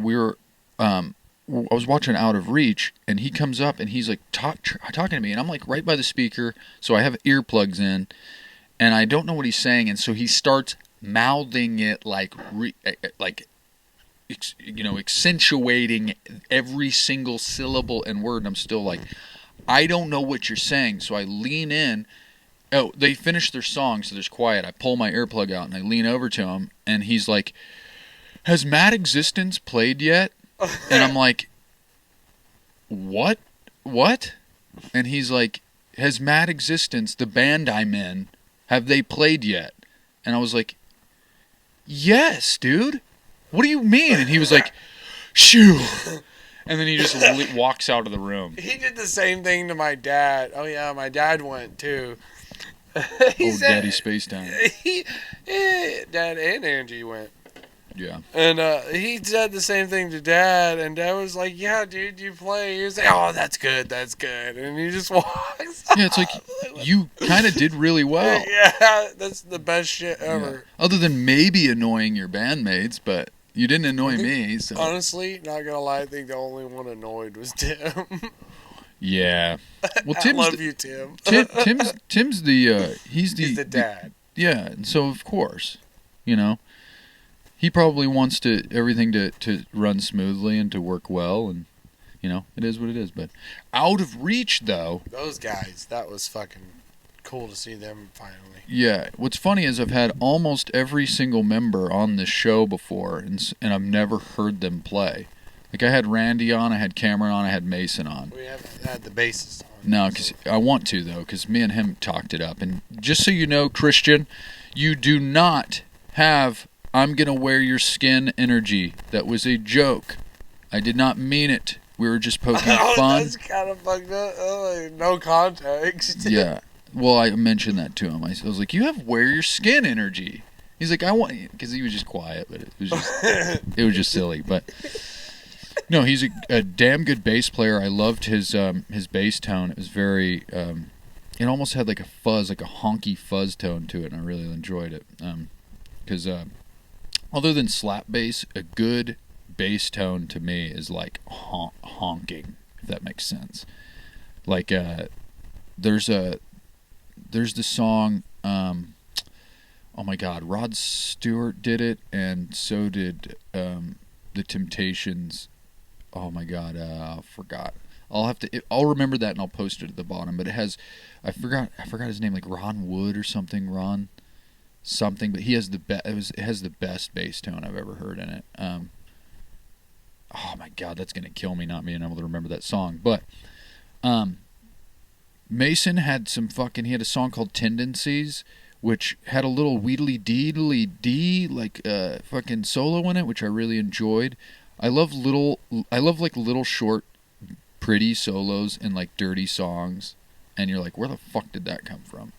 I was watching Out of Reach, and he comes up and he's like talking to me, and I'm like right by the speaker, so I have earplugs in, and I don't know what he's saying, and so he starts mouthing it like accentuating every single syllable and word, and I'm still like, I don't know what you're saying. So I lean in. Oh, they finished their song, so there's quiet. I pull my earplug out and I lean over to him, and he's like, has Mad Existence played yet? And I'm like, what? And he's like, has Mad Existence, the band I'm in, have they played yet? And I was like, yes, dude. What do you mean? And he was like, shoo. And then he just walks out of the room. He did the same thing to my dad. Oh, yeah, my dad went, too. Daddy Space Time. Dad and Angie went. Yeah. And he said the same thing to Dad, and Dad was like, yeah, dude, you play. He was like, oh, that's good. And he just walks Yeah, it's like, you kind of did really well. Yeah, that's the best shit ever. Yeah. Other than maybe annoying your bandmates, but you didn't annoy me. So. Honestly, not gonna lie, I think the only one annoyed was Tim. Yeah. Well, I love you, Tim. Tim's the he's the dad. Yeah, and so of course, he probably wants everything to run smoothly and to work well, and it is what it is. But Out of Reach, though, those guys, that was fucking cool to see them finally. Yeah, what's funny is I've had almost every single member on this show before, and I've never heard them play. Like, I had Randy on, I had Cameron on, I had Mason on. We haven't had the bassist on. No, because I want to, though, because me and him talked it up. And just so you know, Christian, you do not have I'm gonna wear your skin energy. That was a joke. I did not mean it. We were just poking fun. That's kind of fucked up. No context. Yeah. Well, I mentioned that to him. I was like, you have wear your skin energy. He's like, I want you, because he was just quiet, but it was just silly. But no, he's a damn good bass player. I loved his bass tone. It was very, it almost had like a fuzz, like a honky fuzz tone to it, and I really enjoyed it. Because other than slap bass, a good bass tone to me is like honking, if that makes sense. Like there's the song, oh my God, Rod Stewart did it, and so did the Temptations. oh my god, forgot. I'll remember that and I'll post it at the bottom. But it has, I forgot his name, like Ron Wood or something. Ron something, but he has it has the best bass tone I've ever heard in it. Oh my god, that's gonna kill me not being able to remember that song. But Mason had he had a song called Tendencies, which had a little wheedly deedly dee like fucking solo in it, which I really enjoyed. I love like little short pretty solos in like dirty songs, and you're like, where the fuck did that come from?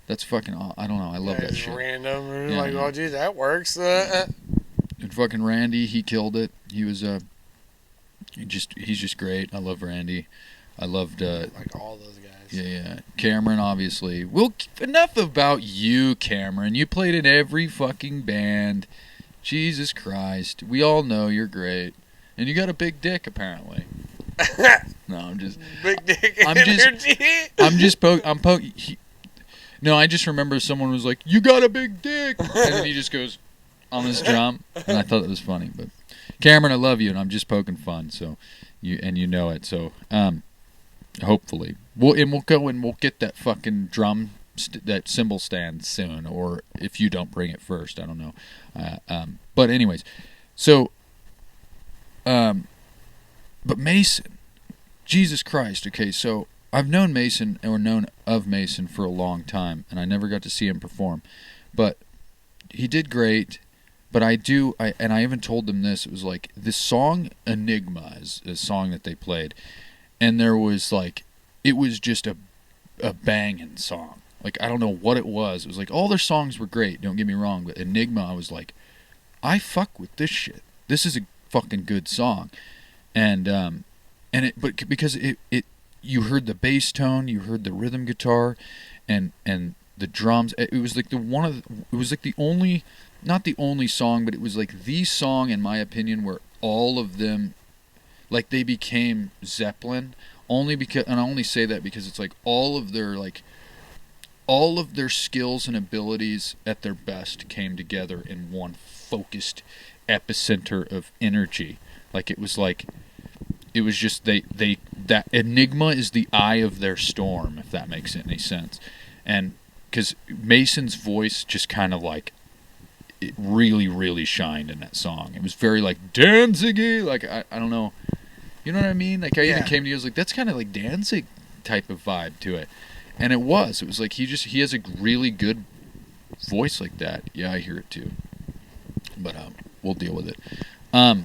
That's fucking, I don't know, I love that shit. Random, and Yeah, like, yeah. oh, geez, that works. And fucking Randy, he killed it. He was he's just great. I love Randy. I loved like all those guys. yeah. Cameron, obviously. Well, enough about you, Cameron. You played in every fucking band. Jesus Christ. We all know you're great. And you got a big dick, apparently. No, I'm just... Big dick I'm energy. No, I just remember someone was like, you got a big dick! And then he just goes on this drum. And I thought that was funny. But Cameron, I love you, and I'm just poking fun. So you know it. So hopefully. We'll go and we'll get that fucking drum... that cymbal stand soon, or if you don't bring it first, I don't know. But anyways, so, but Mason, Jesus Christ. Okay, so I've known Mason of Mason for a long time, and I never got to see him perform, but he did great. But I even told them this. It was like this song Enigma is a song that they played, and there was like, it was just a banging song. Like, I don't know what it was. It was like, all their songs were great, don't get me wrong, but Enigma, I was like, I fuck with this shit. This is a fucking good song. Because you heard the bass tone, you heard the rhythm guitar, and the drums. It was like the only, not the only song, but it was like the song, in my opinion, where all of them, like, they became Zeppelin. Only because, and I only say that because it's like all of their skills and abilities at their best came together in one focused epicenter of energy. Like, it was just that Enigma is the eye of their storm, if that makes any sense. And because Mason's voice just kind of like, it really, really shined in that song. It was very like Danzig-y, like I don't know, you know what I mean? Like, I even came to you, I was like, that's kind of like Danzig type of vibe to it. And it was like he has a really good voice like that. Yeah, I hear it too. But we'll deal with it. It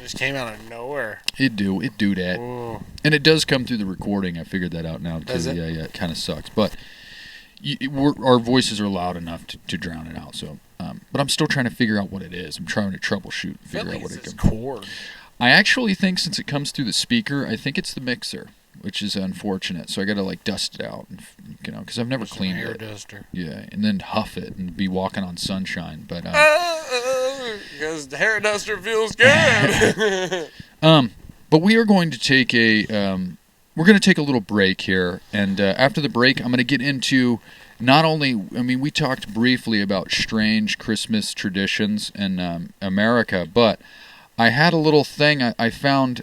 just came out of nowhere. It do that. Ooh. And it does come through the recording. I figured that out now too. Does it? Yeah, it kind of sucks, but our voices are loud enough to drown it out. So, but I'm still trying to figure out what it is. I'm trying to troubleshoot, figure out what it comes. Chord. I actually think, since it comes through the speaker, I think it's the mixer, which is unfortunate. So I got to like dust it out, and, because I've never cleaned hair it. duster. Yeah, and then huff it and be walking on sunshine. But because the hair duster feels good. but we are going to take a little break here, and after the break, I'm going to get into not only, we talked briefly about strange Christmas traditions in America, but I had a little thing I found.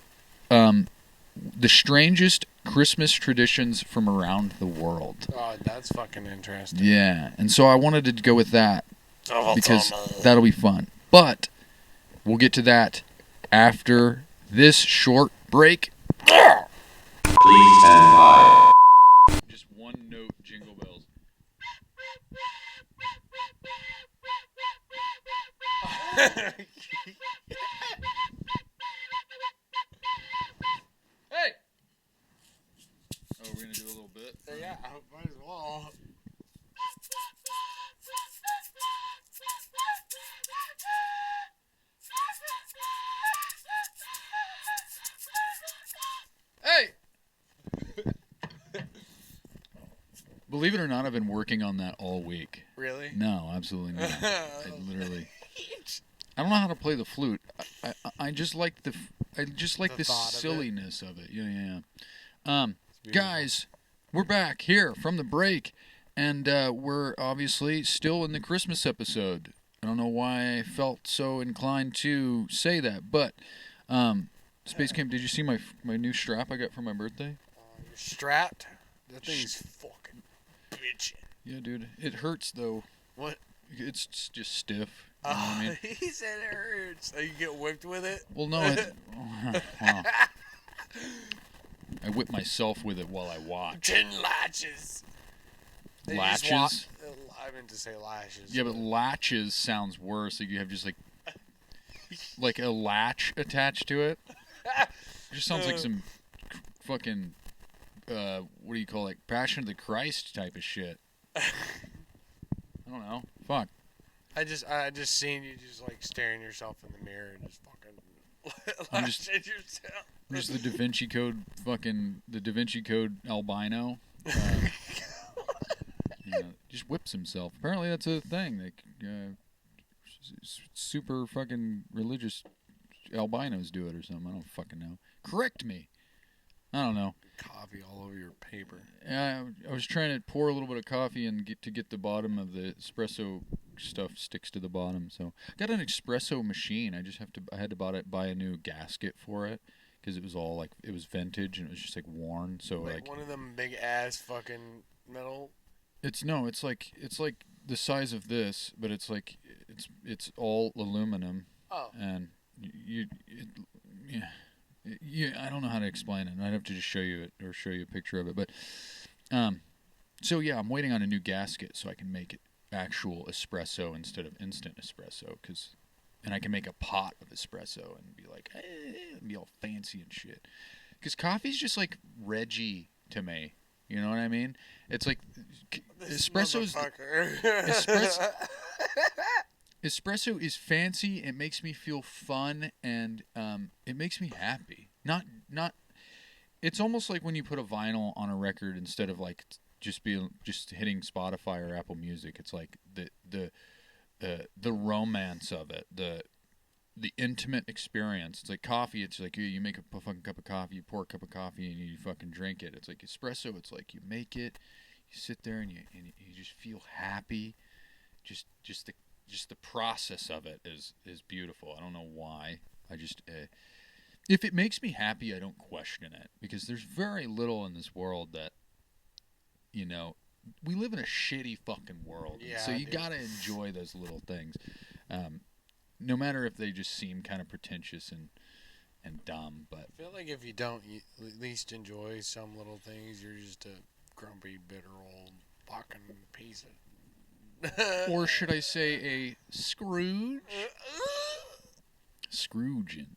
The strangest Christmas traditions from around the world. Oh, that's fucking interesting. Yeah, and so I wanted to go with that because that'll be fun. But we'll get to that after this short break. Please stand by. Just one note jingle bells. Hey! Oh, we're gonna do a little bit. Yeah, might as well. Hey! Believe it or not, I've been working on that all week. Really? No, absolutely not. I don't know how to play the flute. I just like the silliness of it. Yeah. Guys, we're back here from the break, and we're obviously still in the Christmas episode. I don't know why I felt so inclined to say that, but Space Camp, did you see my new strap I got for my birthday? You're strapped. That thing's fucking bitchin'. Yeah, dude. It hurts though. What? It's just stiff. You know what I mean? He said it hurts. So you get whipped with it? Well, no. Wow. I whip myself with it while I watch. 10 latches. They just Latches? I meant to say lashes. Yeah, but latches sounds worse. Like you have just like a latch attached to it. It just sounds like some fucking what do you call it? Passion of the Christ type of shit. I don't know. Fuck. I just seen you just like staring yourself in the mirror and just fucking I'm just yourself. I'm just the Da Vinci Code albino. Just whips himself. Apparently that's a thing. Like super fucking religious albinos do it or something. I don't fucking know. Correct me. I don't know. Coffee all over your paper. I was trying to pour a little bit of coffee and get the bottom of the espresso stuff sticks to the bottom. So I got an espresso machine. I had to buy a new gasket for it because it was all like it was vintage and it was just like worn. So like one of them big ass fucking metal. It's like the size of this, but it's like it's all aluminum. Oh. And I don't know how to explain it. I'd have to just show you it or show you a picture of it. But so yeah, I'm waiting on a new gasket so I can make it actual espresso instead of instant espresso and I can make a pot of espresso and be like and be all fancy and shit. Because coffee's just like Reggie to me. You know what I mean? It's like espresso is fancy. It makes me feel fun and it makes me happy. Not. It's almost like when you put a vinyl on a record instead of like just hitting Spotify or Apple Music. It's like the romance of it, the intimate experience. It's like coffee. It's like you make a fucking cup of coffee, you pour a cup of coffee, and you fucking drink it. It's like espresso. It's like you make it, you sit there, and you just feel happy. Just the process of it is beautiful. I don't know why. I just if it makes me happy, I don't question it because there's very little in this world that we live in a shitty fucking world. Yeah, so you gotta enjoy those little things. No matter if they just seem kind of pretentious and dumb, but I feel like if you don't at least enjoy some little things, you're just a grumpy, bitter old fucking piece of. Or should I say a Scrooge? Scrooging.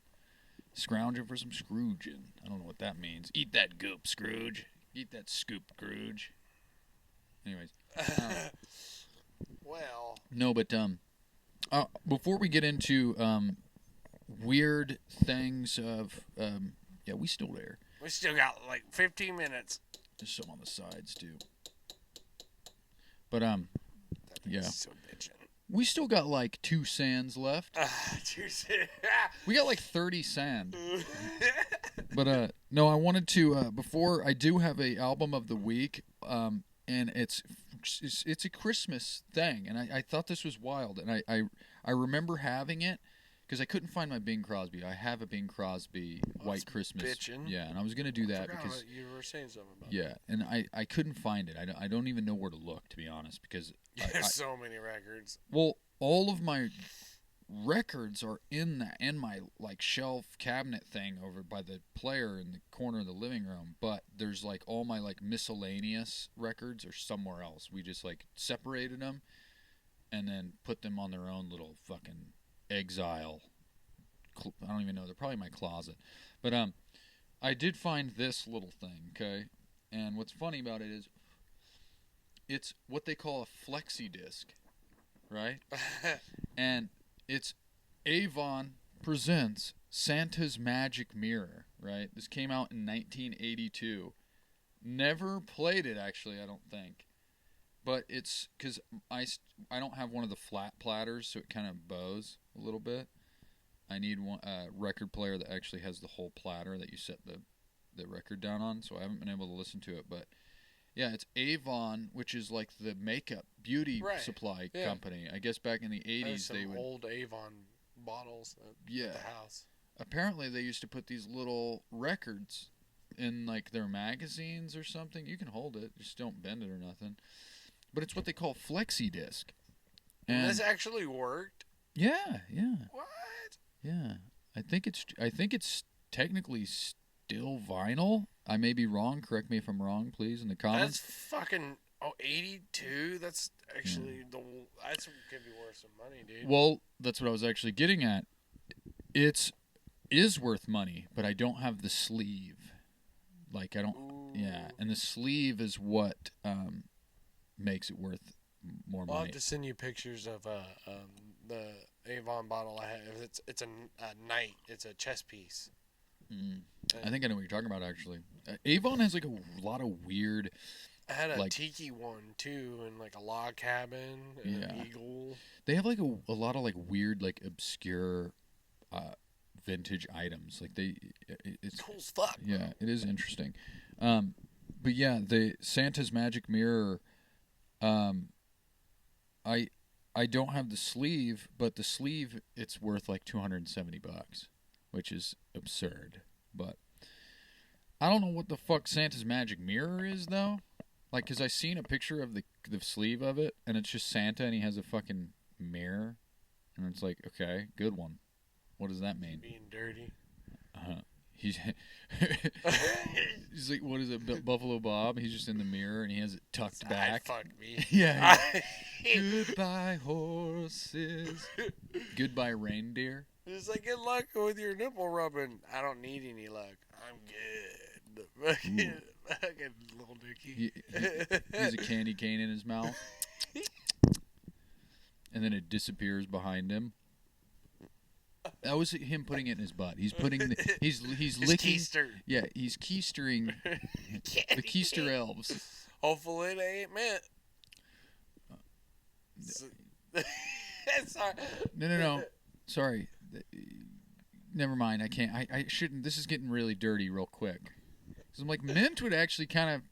Scrounging for some Scrooging. I don't know what that means. Eat that goop, Scrooge. Eat that scoop, Scrooge. Anyways. Well. No, but before we get into weird things of yeah, we still there. We still got like 15 minutes. There's some on the sides too. But yeah. So bitchin'. We still got like 2 sands left. We got like 30 sand. But no, I wanted to before I do have a album of the week, and it's a Christmas thing, and I thought this was wild, and I remember having it because I couldn't find my Bing Crosby. I have a Bing Crosby White Christmas. Bitchin'. Yeah, and I was gonna do that because you were saying something about yeah, and I couldn't find it. I don't even know where to look, to be honest, because there's so many records. Well, all of my records are in my like shelf cabinet thing over by the player in the corner of the living room, but there's like all my like miscellaneous records are somewhere else. We just like separated them and then put them on their own little fucking exile. I don't even know. They're probably in my closet. But I did find this little thing, okay? And what's funny about it is it's what they call a flexi disc, right? And it's Avon presents Santa's Magic Mirror, right? This came out in 1982. Never played it, actually, I don't think. But it's because I don't have one of the flat platters, so it kind of bows a little bit. I need a record player that actually has the whole platter that you set the record down on, so I haven't been able to listen to it. But yeah, it's Avon, which is like the makeup beauty supply company. I guess back in the 80s they would old Avon bottles at the house. apparently they used to put these little records in like their magazines or something. You can hold it, just don't bend it or nothing. But it's what they call flexi disc. And this actually worked? Yeah. What? Yeah. I think it's technically still vinyl. I may be wrong. Correct me if I'm wrong, please, in the comments. That's fucking 82. That's actually that's could be worth some money, dude. Well, that's what I was actually getting at. It is worth money, but I don't have the sleeve. Like I don't. Ooh. Yeah, and the sleeve is what makes it worth more money. I'll have to send you pictures of the Avon bottle I have. It's a knight. It's a chess piece. I think I know what you're talking about, actually. Avon has like a lot of weird. I had a like, tiki one too, and like a log cabin and an eagle. They have like a lot of like weird, like obscure, vintage items. Like it's cool as fuck. Yeah, it is interesting. But yeah, the Santa's Magic Mirror. I don't have the sleeve, but the sleeve it's worth like $270, which is absurd. But I don't know what the fuck Santa's Magic Mirror is though. Like, cause I seen a picture of the sleeve of it, and it's just Santa, and he has a fucking mirror, and it's like, okay, good one. What does that mean? Being dirty. He's like, what is it, Buffalo Bob? He's just in the mirror, and he has it tucked back. Fuck me. Yeah. Goodbye, horses. Goodbye, reindeer. It's like, good luck with your nipple rubbing. I don't need any luck. I'm good. Fucking little dookie. He's a candy cane in his mouth. And then it disappears behind him. That was him putting it in his butt. He's putting he's licking. Keister. Yeah, he's keistering the keister elves. Hopefully it ain't mint. Sorry. No. Sorry. Never mind. I can't. I shouldn't. This is getting really dirty real quick. Because I'm like, mint would actually kind of.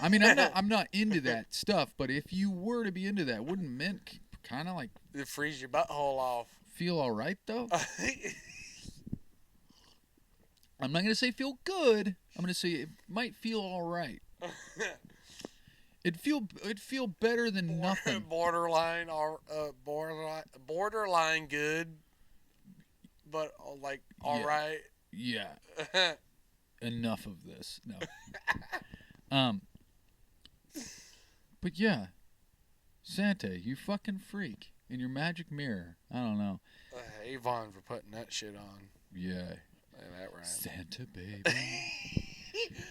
I mean, I'm not into that stuff, but if you were to be into that, wouldn't mint kind of like It freeze your butthole off. Feel all right though? I'm not gonna say feel good. I'm gonna say it might feel all right. It'd feel better than nothing. Borderline good, but like all right. Yeah. Enough of this. No. But yeah, Santa, you fucking freak. In your magic mirror. I don't know. Avon for putting that shit on. Yeah. That right. Santa baby.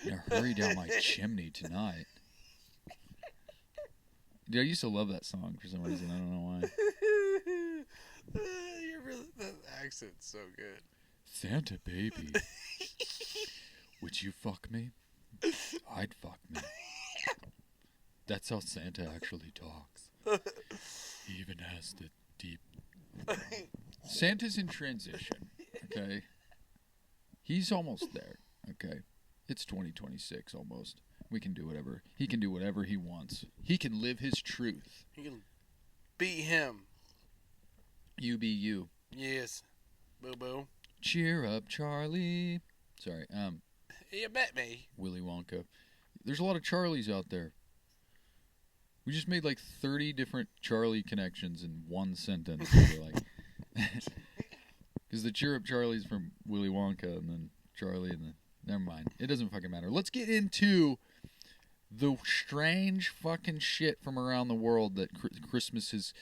Now hurry down my chimney tonight. Dude, I used to love that song for some reason. I don't know why. That accent's so good. Santa baby. Would you fuck me? I'd fuck me. That's how Santa actually talks. He even has the deep. Santa's in transition, okay? He's almost there, okay? It's 2026 almost. We can do whatever. He can do whatever he wants. He can live his truth. He can be him. You be you. Yes. Boo boo. Cheer up, Charlie. Sorry, You bet me. Willy Wonka. There's a lot of Charlies out there. We just made like 30 different Charlie connections in one sentence. Because the Cheer Up Charlie's from Willy Wonka, and then Charlie, and then never mind. It doesn't fucking matter. Let's get into the strange fucking shit from around the world that Christmas has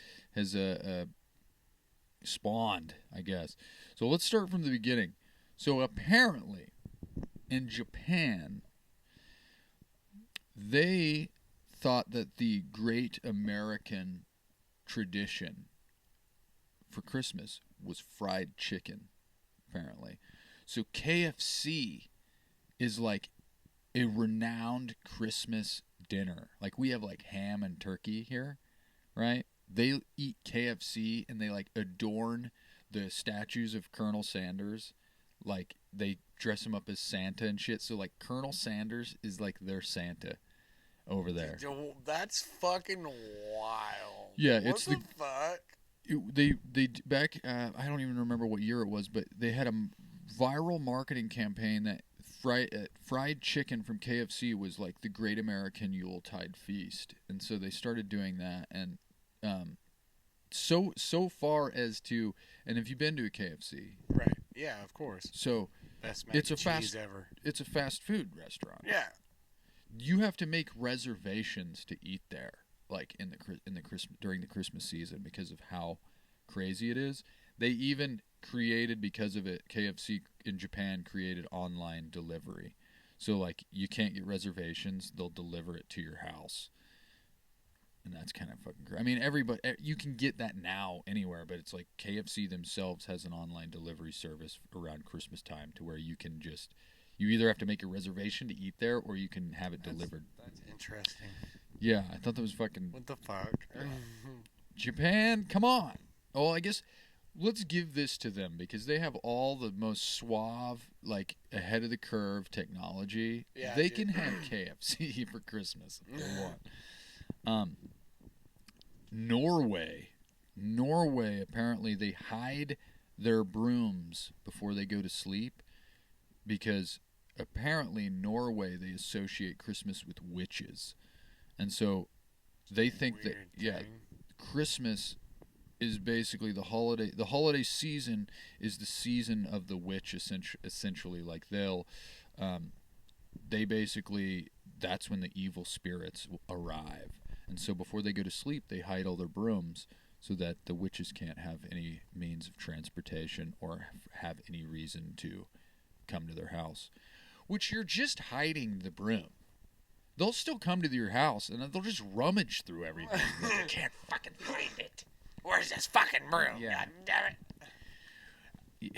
spawned, I guess. So let's start from the beginning. So apparently, in Japan, they thought that the great American tradition for Christmas was fried chicken, apparently. So KFC is like a renowned Christmas dinner. Like we have like ham and turkey here, right? They eat KFC and they like adorn the statues of Colonel Sanders. Like they dress him up as Santa and shit. So like Colonel Sanders is like their Santa over there. That's fucking wild. Yeah, what it's the fuck? They back I don't even remember what year it was, but they had a viral marketing campaign that fried chicken from KFC was like the Great American Yuletide Feast, and so they started doing that, and so far as to, and if you've been to a KFC, Right. Yeah, of course. so Best mac it's and a cheese fast ever. it's a fast food restaurant. Yeah. You have to make reservations to eat there, like in the Christmas during the Christmas season, because of how crazy it is. They even created, because of it, KFC in Japan created online delivery. So like you can't get reservations, they'll deliver it to your house. And that's kind of fucking great. I mean, everybody, you can get that now anywhere, but it's like KFC themselves has an online delivery service around Christmas time to where you can just, you either have to make a reservation to eat there or you can have it delivered. That's interesting. Yeah, I thought that was fucking What the fuck? Japan. Come on. Oh, I guess let's give this to them because they have all the most suave, like ahead of the curve technology. Yeah, They dude. can have KFC for Christmas if they want. Norway, apparently they hide their brooms before they go to sleep because apparently in Norway they associate Christmas with witches. And so they think that, Weird yeah, thing. Christmas is basically the holiday. The holiday season is the season of the witch, essentially. Like they basically, that's when the evil spirits arrive. And so before they go to sleep, they hide all their brooms so that the witches can't have any means of transportation or have any reason to come to their house. Which you're just hiding the broom. They'll still come to your house and they'll just rummage through everything. They can't fucking find it. Where's this fucking broom? Yeah. God damn it.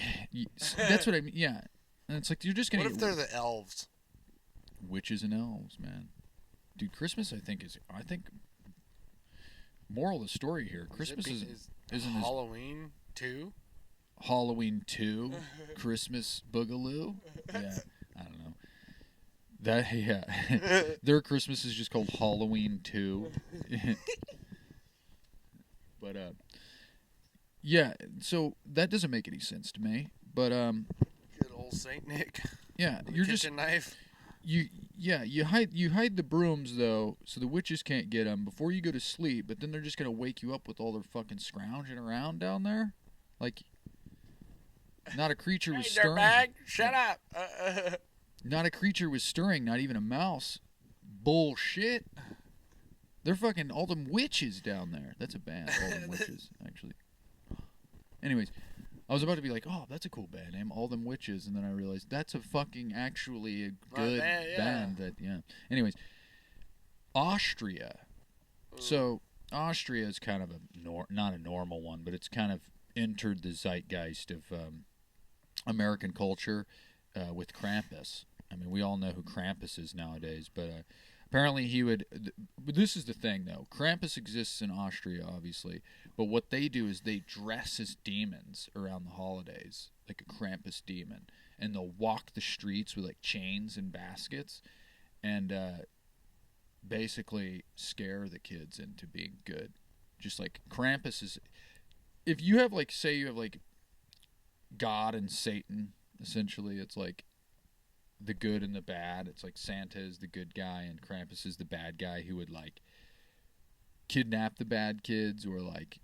That's what I mean. Yeah. And it's like, you're just going What to if they're the elves? witches and elves, man. Dude, Christmas, I think, moral of the story here, Christmas isn't as Halloween 2? Halloween 2, Christmas Boogaloo. Yeah, I don't know. That, yeah. Their Christmas is just called Halloween 2. But, yeah, so that doesn't make any sense to me. But, Good old Saint Nick. yeah, With a you're just, kitchen knife. you hide the brooms though, so the witches can't get them before you go to sleep. But then they're just gonna wake you up with all their fucking scrounging around down there, like not a creature was Hey, stirring. dirtbag, shut up. Not a creature was stirring, not even a mouse. Bullshit. They're fucking all them witches down there. That's a band, all them witches, actually. Anyways, I was about to be like, oh, that's a cool band name, All Them Witches, and then I realized that's a fucking actually a good band, yeah. band that, yeah. Anyways, Austria. So, Austria is kind of not a normal one, but it's kind of entered the zeitgeist of American culture with Krampus. I mean, we all know who Krampus is nowadays, but apparently he would. But this is the thing, though. Krampus exists in Austria, obviously, but what they do is they dress as demons around the holidays, like a Krampus demon, and they'll walk the streets with like chains and baskets, and basically scare the kids into being good. Just like Krampus is. If you have like, say you have like God and Satan, essentially, it's like the good and the bad. It's like Santa is the good guy and Krampus is the bad guy who would like kidnap the bad kids or like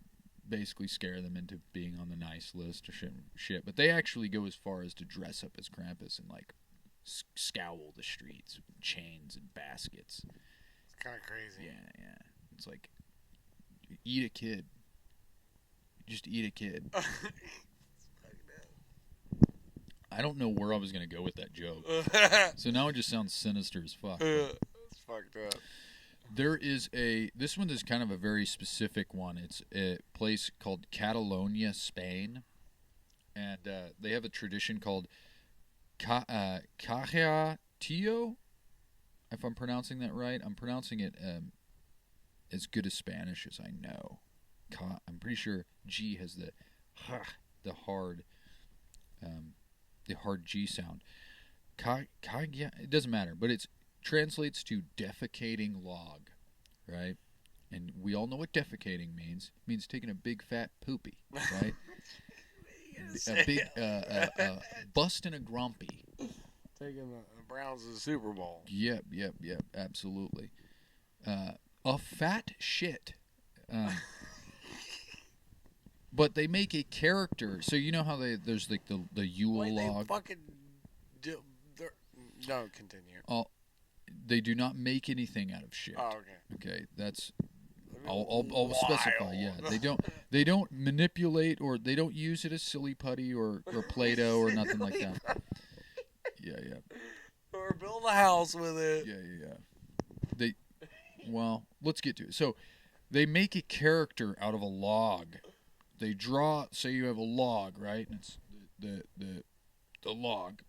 basically scare them into being on the nice list or shit. But they actually go as far as to dress up as Krampus and like scowl the streets with chains and baskets. It's kind of crazy. Yeah. It's like eat a kid. Just eat a kid. I don't know where I was going to go with that joke. So now it just sounds sinister as fuck. It's fucked up. There is this one is kind of a very specific one. It's a place called Catalonia, Spain. And they have a tradition called Caja Tío, if I'm pronouncing that right. I'm pronouncing it as good as Spanish as I know. I'm pretty sure G has the hard G sound. It doesn't matter, but it translates to defecating log, right? And we all know what defecating means. It means taking a big fat poopy, right? A big busting a grumpy. Taking the Browns to the Super Bowl. Yep, absolutely. A fat shit. But they make a character. So you know how there's like the Yule log. They fucking do. No, continue. They do not make anything out of shit. Oh, okay. Okay, that's. I'll specify. Yeah, they don't manipulate or they don't use it as silly putty or Play-Doh or nothing like that. Yeah. Or build a house with it. Yeah. Well, let's get to it. So, they make a character out of a log. They draw. Say you have a log, right? And it's the log.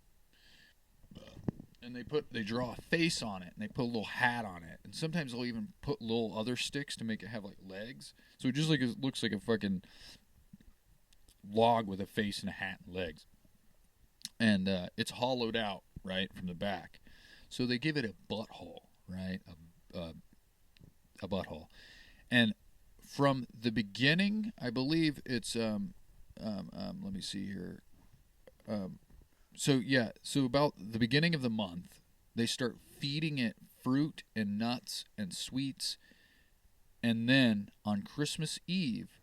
And they draw a face on it, and they put a little hat on it, and sometimes they'll even put little other sticks to make it have like legs. So it looks like a fucking log with a face and a hat and legs, and it's hollowed out right from the back. So they give it a butthole, right? A butthole, and from the beginning, I believe it's let me see here. So about the beginning of the month, they start feeding it fruit and nuts and sweets, and then on Christmas Eve,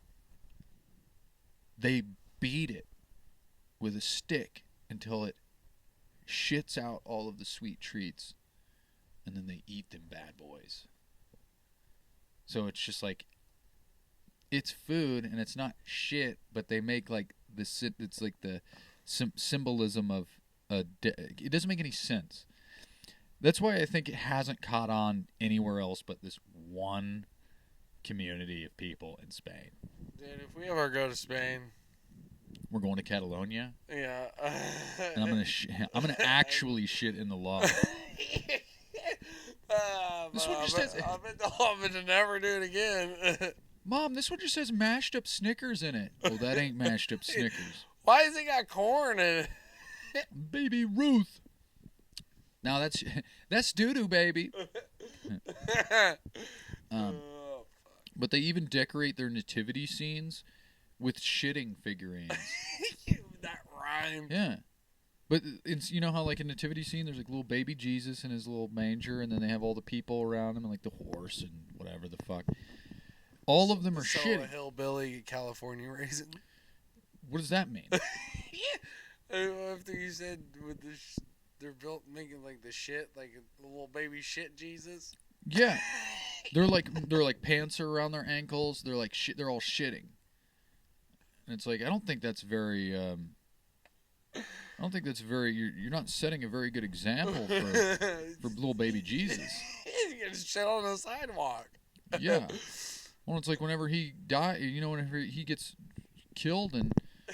they beat it with a stick until it shits out all of the sweet treats, and then they eat them bad boys. So it's just like, it's food and it's not shit, but they make like this. It's like the symbolism of it doesn't make any sense. That's why I think it hasn't caught on anywhere else but this one community of people in Spain. Dude, if we ever go to Spain, we're going to Catalonia. Yeah. And I'm gonna actually shit in the log. This one just says. I'm to never do it again. Mom, this one just says mashed up Snickers in it. Oh, that ain't mashed up Snickers. Why has it got corn in it? Baby Ruth. Now that's doo-doo, baby. But they even decorate their nativity scenes with shitting figurines. That rhymed. Yeah. But it's, you know how like a nativity scene, there's like little baby Jesus in his little manger, and then they have all the people around him and like the horse and whatever the fuck. All of them are shitting. A hillbilly California raisin. What does that mean? After you said with they're built making like the shit, like a little baby shit Jesus. Yeah, they're like pants are around their ankles. They're like shit. They're all shitting, and it's like I don't think that's very. You're not setting a very good example for little baby Jesus. He's gonna shit on the sidewalk. Yeah. Well, it's like whenever he died, whenever he gets killed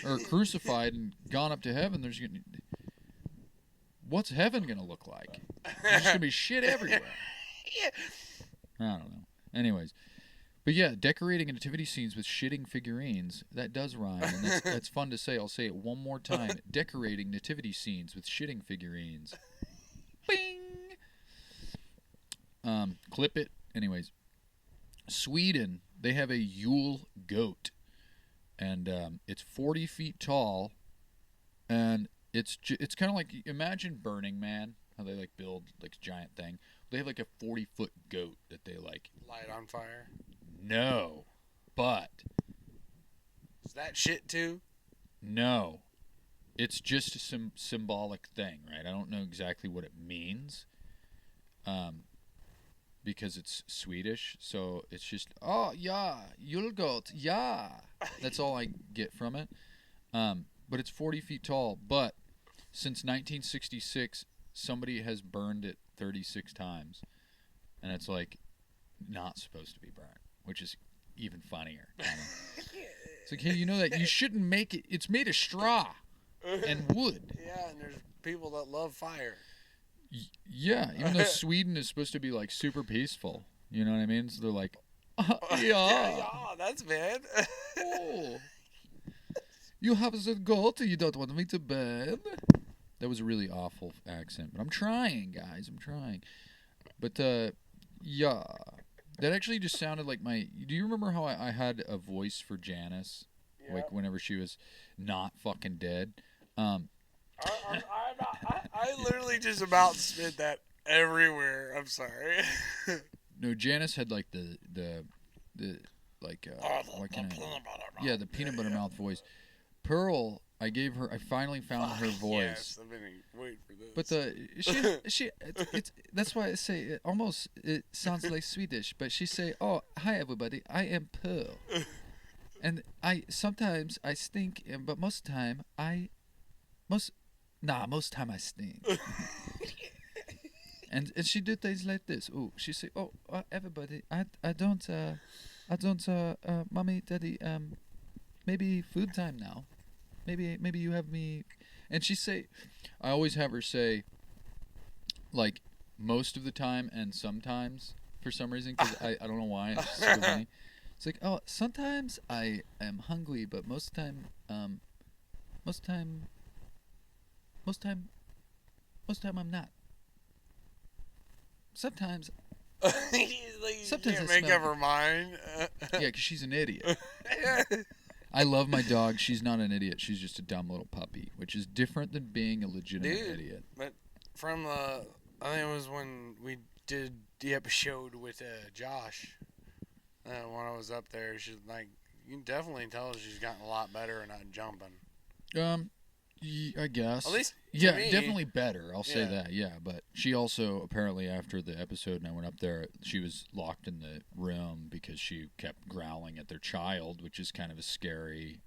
or crucified and gone up to heaven, what's heaven gonna look like? There's gonna be shit everywhere. I don't know. Anyways, but yeah, decorating nativity scenes with shitting figurines, that does rhyme, and that's fun to say. I'll say it one more time. Decorating nativity scenes with shitting figurines. Bing! Clip it. Anyways, Sweden, they have a Yule goat, and it's 40 feet tall, and it's kind of like, imagine Burning Man, how they like build like a giant thing. They have like a 40-foot goat that they like light on fire. No, but is that shit too? No, it's just a symbolic thing, right? I don't know exactly what it means, because it's Swedish, so it's just julgoat, yeah. That's all I get from it. But it's 40 feet tall. But since 1966, somebody has burned it 36 times, and it's like not supposed to be burnt, which is even funnier. It's like, hey, you know that you shouldn't make it. It's made of straw and wood. Yeah, and there's people that love fire. Yeah, even though Sweden is supposed to be like super peaceful, you know what I mean? So they're like, yeah, that's bad. Oh, you have a goat, you don't want me to bed. That was a really awful accent, but I'm trying, guys. I'm trying. But yeah, That actually just sounded like my. Do you remember how I had a voice for Janice? Yeah. Like whenever she was not fucking dead. I literally just about spit that everywhere. I'm sorry. No, Janice had like the like what can peanut butter mouth. yeah, the peanut butter mouth voice. Pearl, I finally found her voice. Yes, I've been waiting for this. But it's that's why I say it sounds like Swedish, but she say, "Oh, hi everybody, I am Pearl." And sometimes I stink, but most time I stink. and she do things like this. Oh, she say, "Oh, everybody, I don't, mommy, daddy, maybe food time now. Maybe you have me." And she say, I always have her say, like most of the time and sometimes for some reason, because I don't know why. It's just so funny. It's like, oh, sometimes I am hungry, but most time I'm not. Sometimes Sometimes Sometimes can't I make smell up her mind. yeah, because she's an idiot. I love my dog. She's not an idiot. She's just a dumb little puppy, which is different than being a legitimate idiot. But from I think it was when we did the episode with Josh. When I was up there, she's like, you can definitely tell she's gotten a lot better at not jumping. I guess. At least, yeah, me, definitely better. I'll say Yeah. that. Yeah, but she also apparently after the episode and I went up there, she was locked in the room because she kept growling at their child, which is kind of a scary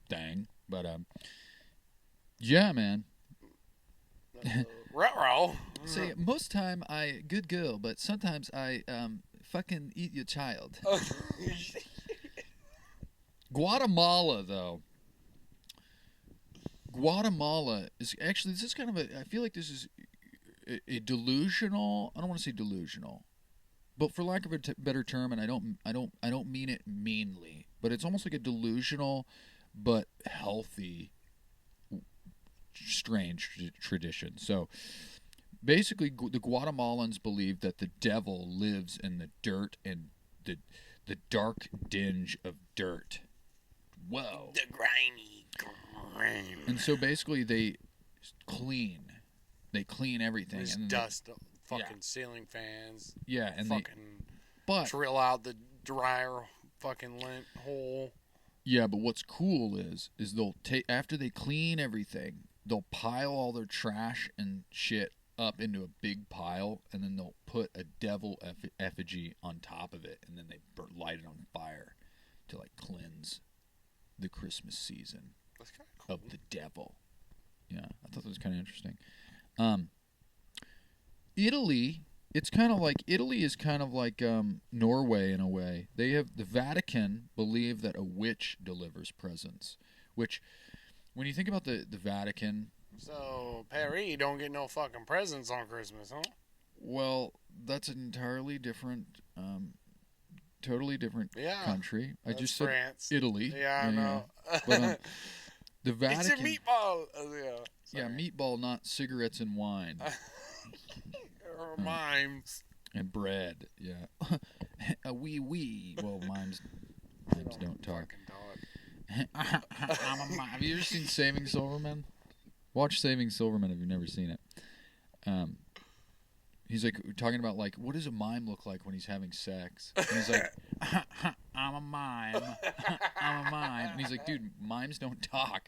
thing. But yeah, man. Ruh-roh. Say most time I good girl, but sometimes I fucking eat your child. Guatemala though. Guatemala is actually, this is kind of I feel like this is a delusional, I don't want to say delusional, but for lack of a better term, and I don't mean it meanly, but it's almost like a delusional but healthy strange tradition. So basically the Guatemalans believe that the devil lives in the dirt and the dark dinge of dirt. Whoa. The grimy grime. And so basically they clean everything. Just and dust fucking ceiling fans. Yeah, and fucking but drill out the dryer fucking lint hole. yeah, but what's cool is they'll take, after they clean everything, they'll pile all their trash and shit up into a big pile, and then they'll put a devil effigy on top of it, and then they light it on fire to like cleanse the Christmas season. That's kind of cool. Of the devil. Yeah, I thought that was kind of interesting. Italy, it's kind of like, Italy is kind of like Norway in a way. They have, the Vatican believe that a witch delivers presents, which when you think about the Vatican. So, Paris don't get no fucking presents on Christmas, huh? Well, that's an entirely different, totally different country. I just said France. Italy. Yeah, I know. But the Vatican. It's a meatball. Yeah, meatball, not cigarettes and wine. Or mimes. And bread, yeah. A wee. Well, mimes don't talk. Have you ever seen Saving Silverman? Watch Saving Silverman if you've never seen it. He's like talking about like, what does a mime look like when he's having sex? And he's like, I'm a mime. I'm a mime. And he's like, dude, mimes don't talk.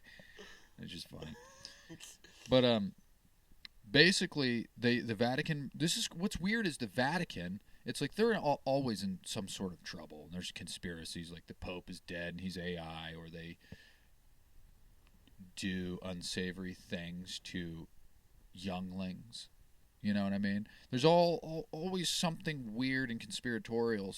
It's just funny. But basically, the Vatican. This is what's weird is the Vatican. It's like they're always in some sort of trouble. And there's conspiracies like the Pope is dead and he's AI, or they do unsavory things to younglings. You know what I mean? There's always something weird and conspiratorial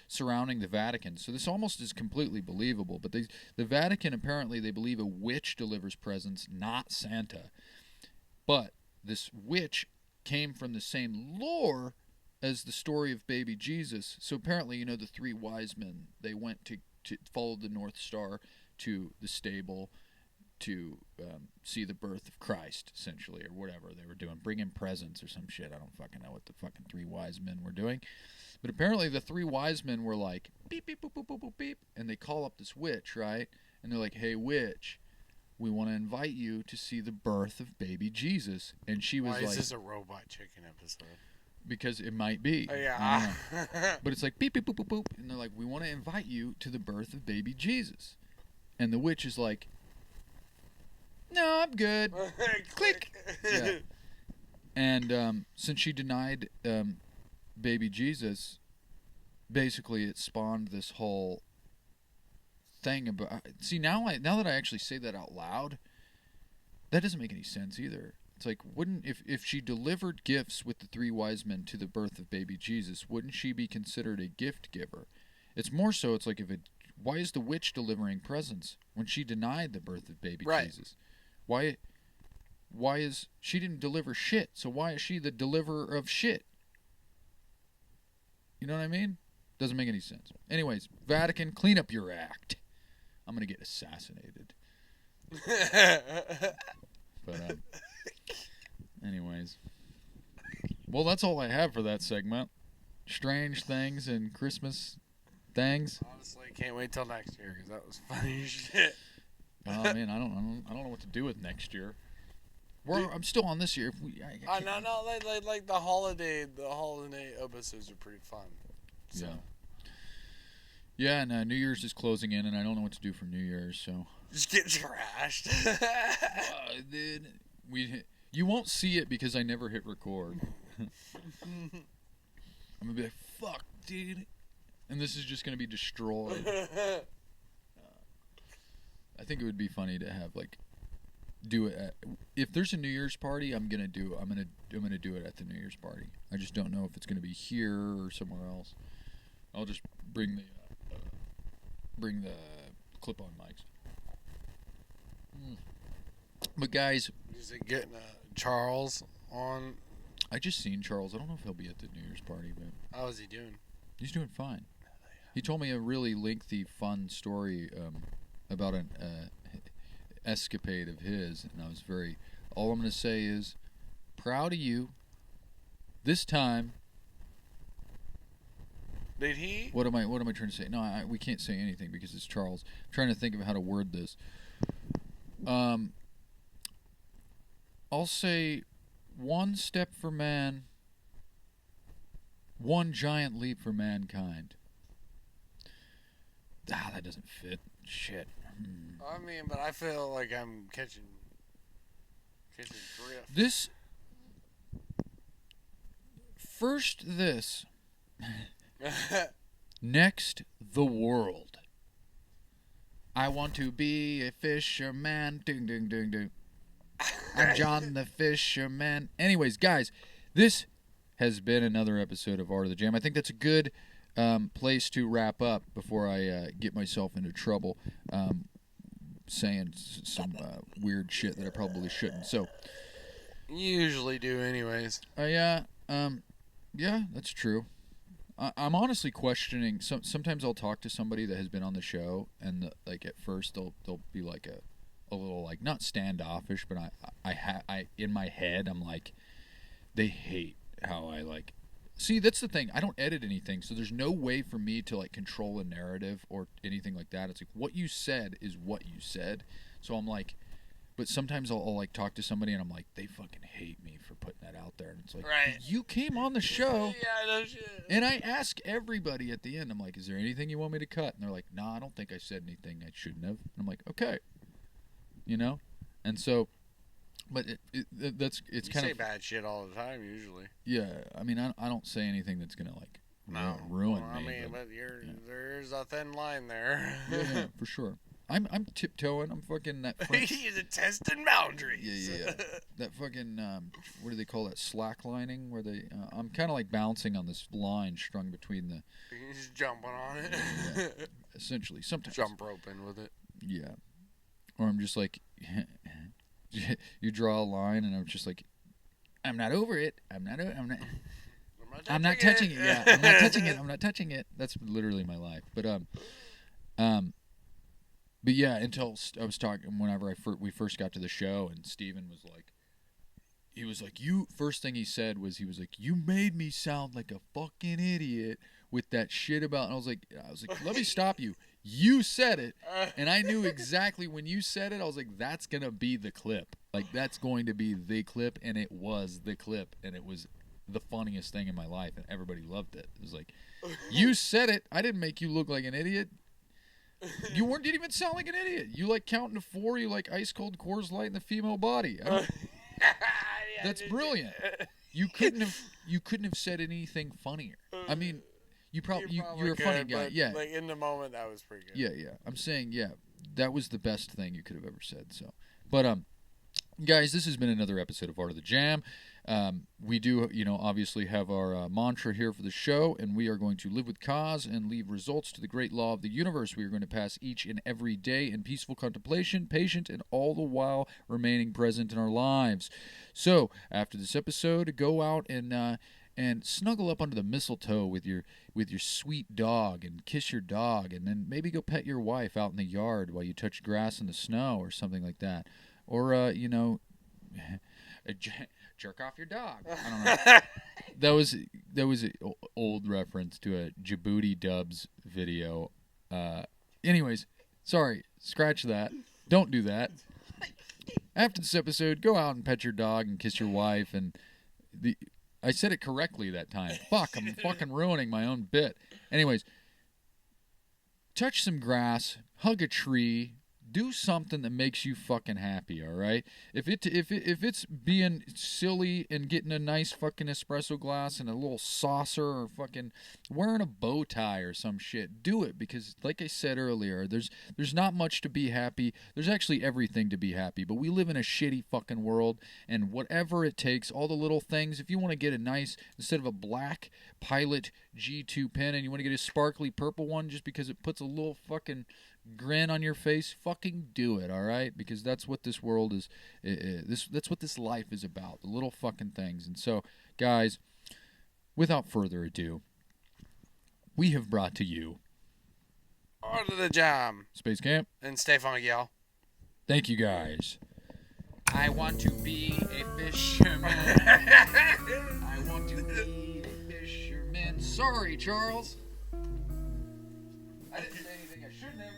surrounding the Vatican. So this almost is completely believable. But the Vatican, apparently, they believe a witch delivers presents, not Santa. But this witch came from the same lore as the story of baby Jesus. So apparently, the three wise men, they went to follow the North Star to the stable to see the birth of Christ, essentially, or whatever they were doing. Bring in presents or some shit. I don't fucking know what the fucking three wise men were doing. But apparently the three wise men were like, beep, beep, boop, boop, boop, boop, beep. And they call up this witch, right? And they're like, hey, witch, we want to invite you to see the birth of baby Jesus. And she was Why like... is this a Robot Chicken episode? Because it might be. Oh, yeah. But it's like, beep, beep, boop, boop, boop. And they're like, we want to invite you to the birth of baby Jesus. And the witch is like, no, I'm good. Click. Yeah. And since she denied baby Jesus, basically it spawned this whole thing about... See, now that I actually say that out loud, that doesn't make any sense either. It's like, wouldn't... If she delivered gifts with the three wise men to the birth of baby Jesus, wouldn't she be considered a gift giver? It's more so, it's like, why is the witch delivering presents when she denied the birth of baby Jesus? Why is... She didn't deliver shit, so why is she the deliverer of shit? You know what I mean? Doesn't make any sense. Anyways, Vatican, clean up your act. I'm going to get assassinated. But, anyways. Well, that's all I have for that segment. Strange things and Christmas things. Honestly, can't wait till next year because that was funny as shit. Oh man, I don't know what to do with next year. I'm still on this year. If we, No, like the holiday episodes are pretty fun. So. Yeah. Yeah, and New Year's is closing in, and I don't know what to do for New Year's, so. Just get trashed. You won't see it because I never hit record. I'm gonna be like, fuck, dude. And this is just gonna be destroyed. I think it would be funny to have do it if there's a New Year's party. I'm gonna do it at the New Year's party. I just don't know if it's gonna be here or somewhere else. I'll just bring the clip-on mics. But guys, is it getting Charles on? I just seen Charles. I don't know if he'll be at the New Year's party, but how is he doing? He's doing fine. He told me a really lengthy, fun story about an escapade of his, and I was all I'm going to say is, proud of you. This time. Did he? What am I trying to say? No, we can't say anything because it's Charles. I'm trying to think of how to word this. I'll say one step for man, one giant leap for mankind. That doesn't fit. Shit. I mean, but I feel like I'm catching drift. This. First this. Next, the world. I want to be a fisherman. Ding, ding, ding, ding. I'm John the Fisherman. Anyways, guys, this has been another episode of Art of the Jam. I think that's a good place to wrap up before I get myself into trouble saying some weird shit that I probably shouldn't. So, you usually do, anyways. Yeah, that's true. I'm honestly questioning. Sometimes I'll talk to somebody that has been on the show, and at first they'll be like a little not standoffish, but I in my head I'm like, they hate how I See, that's the thing. I don't edit anything, so there's no way for me to control a narrative or anything like that. It's what you said is what you said. So I'm like, but sometimes I'll talk to somebody and I'm like, they fucking hate me for putting that out there. And it's like, right. You came on the show. Yeah, no shit. And I ask everybody at the end, I'm like, is there anything you want me to cut? And they're like, nah, I don't think I said anything I shouldn't have. And I'm like, okay. And so, but it's you kind say of bad shit all the time usually. Yeah, I mean, I don't say anything that's gonna ruin me. I mean, but there's a thin line there. Yeah, for sure. I'm tiptoeing. I'm fucking that. He's testing boundaries. Yeah. That fucking what do they call that? Slacklining, where they I'm kind of bouncing on this line strung between the. You're just jumping on it. Yeah, essentially, sometimes jump roping with it. Yeah, or I'm just you draw a line, and I'm just I'm not over it. I'm not touching it. Yeah, I'm not touching it. I'm not touching it. That's literally my life. But yeah, until I was talking whenever we first got to the show, and Steven was like, he was like, first thing he said was, he was like, you made me sound like a fucking idiot with that shit about, and I was like, let me stop you. You said it, and I knew exactly when you said it, I was like, that's going to be the clip. Like, that's going to be the clip, and it was the clip, and it was the funniest thing in my life, and everybody loved it. It was like, you said it. I didn't make you look like an idiot. You didn't even sound like an idiot. You like counting to 4. You like ice cold Coors Light in the female body. That's brilliant. You couldn't have said anything funnier. I mean, you're a funny guy. Yeah. Like in the moment, that was pretty good. Yeah. I'm saying, that was the best thing you could have ever said. So, but guys, this has been another episode of Art of the Jam. We do, obviously have our mantra here for the show, and we are going to live with cause and leave results to the great law of the universe. We are going to pass each and every day in peaceful contemplation, patient, and all the while remaining present in our lives. So, after this episode, go out and snuggle up under the mistletoe with your sweet dog and kiss your dog, and then maybe go pet your wife out in the yard while you touch grass in the snow or something like that. Or, jerk off your dog. I don't know. That was an old reference to a Djibouti Dubs video. Anyways, sorry, scratch that. Don't do that. After this episode, go out and pet your dog and kiss your wife. And I said it correctly that time. Fuck, I'm fucking ruining my own bit. Anyways, touch some grass, hug a tree. Do something that makes you fucking happy, all right? If it's being silly and getting a nice fucking espresso glass and a little saucer, or fucking wearing a bow tie or some shit, do it, because like I said earlier, there's not much to be happy. There's actually everything to be happy, but we live in a shitty fucking world, and whatever it takes, all the little things, if you want to get a nice, instead of a black Pilot G2 pen, and you want to get a sparkly purple one just because it puts a little fucking grin on your face, fucking do it, all right? Because that's what this world is. That's what this life is about, the little fucking things. And so, guys, without further ado, we have brought to you Art of the Jam. Space Camp. And stay funky, y'all. Thank you, guys. I want to be a fisherman. I want to be a fisherman. Sorry, Charles. I didn't say anything I shouldn't have.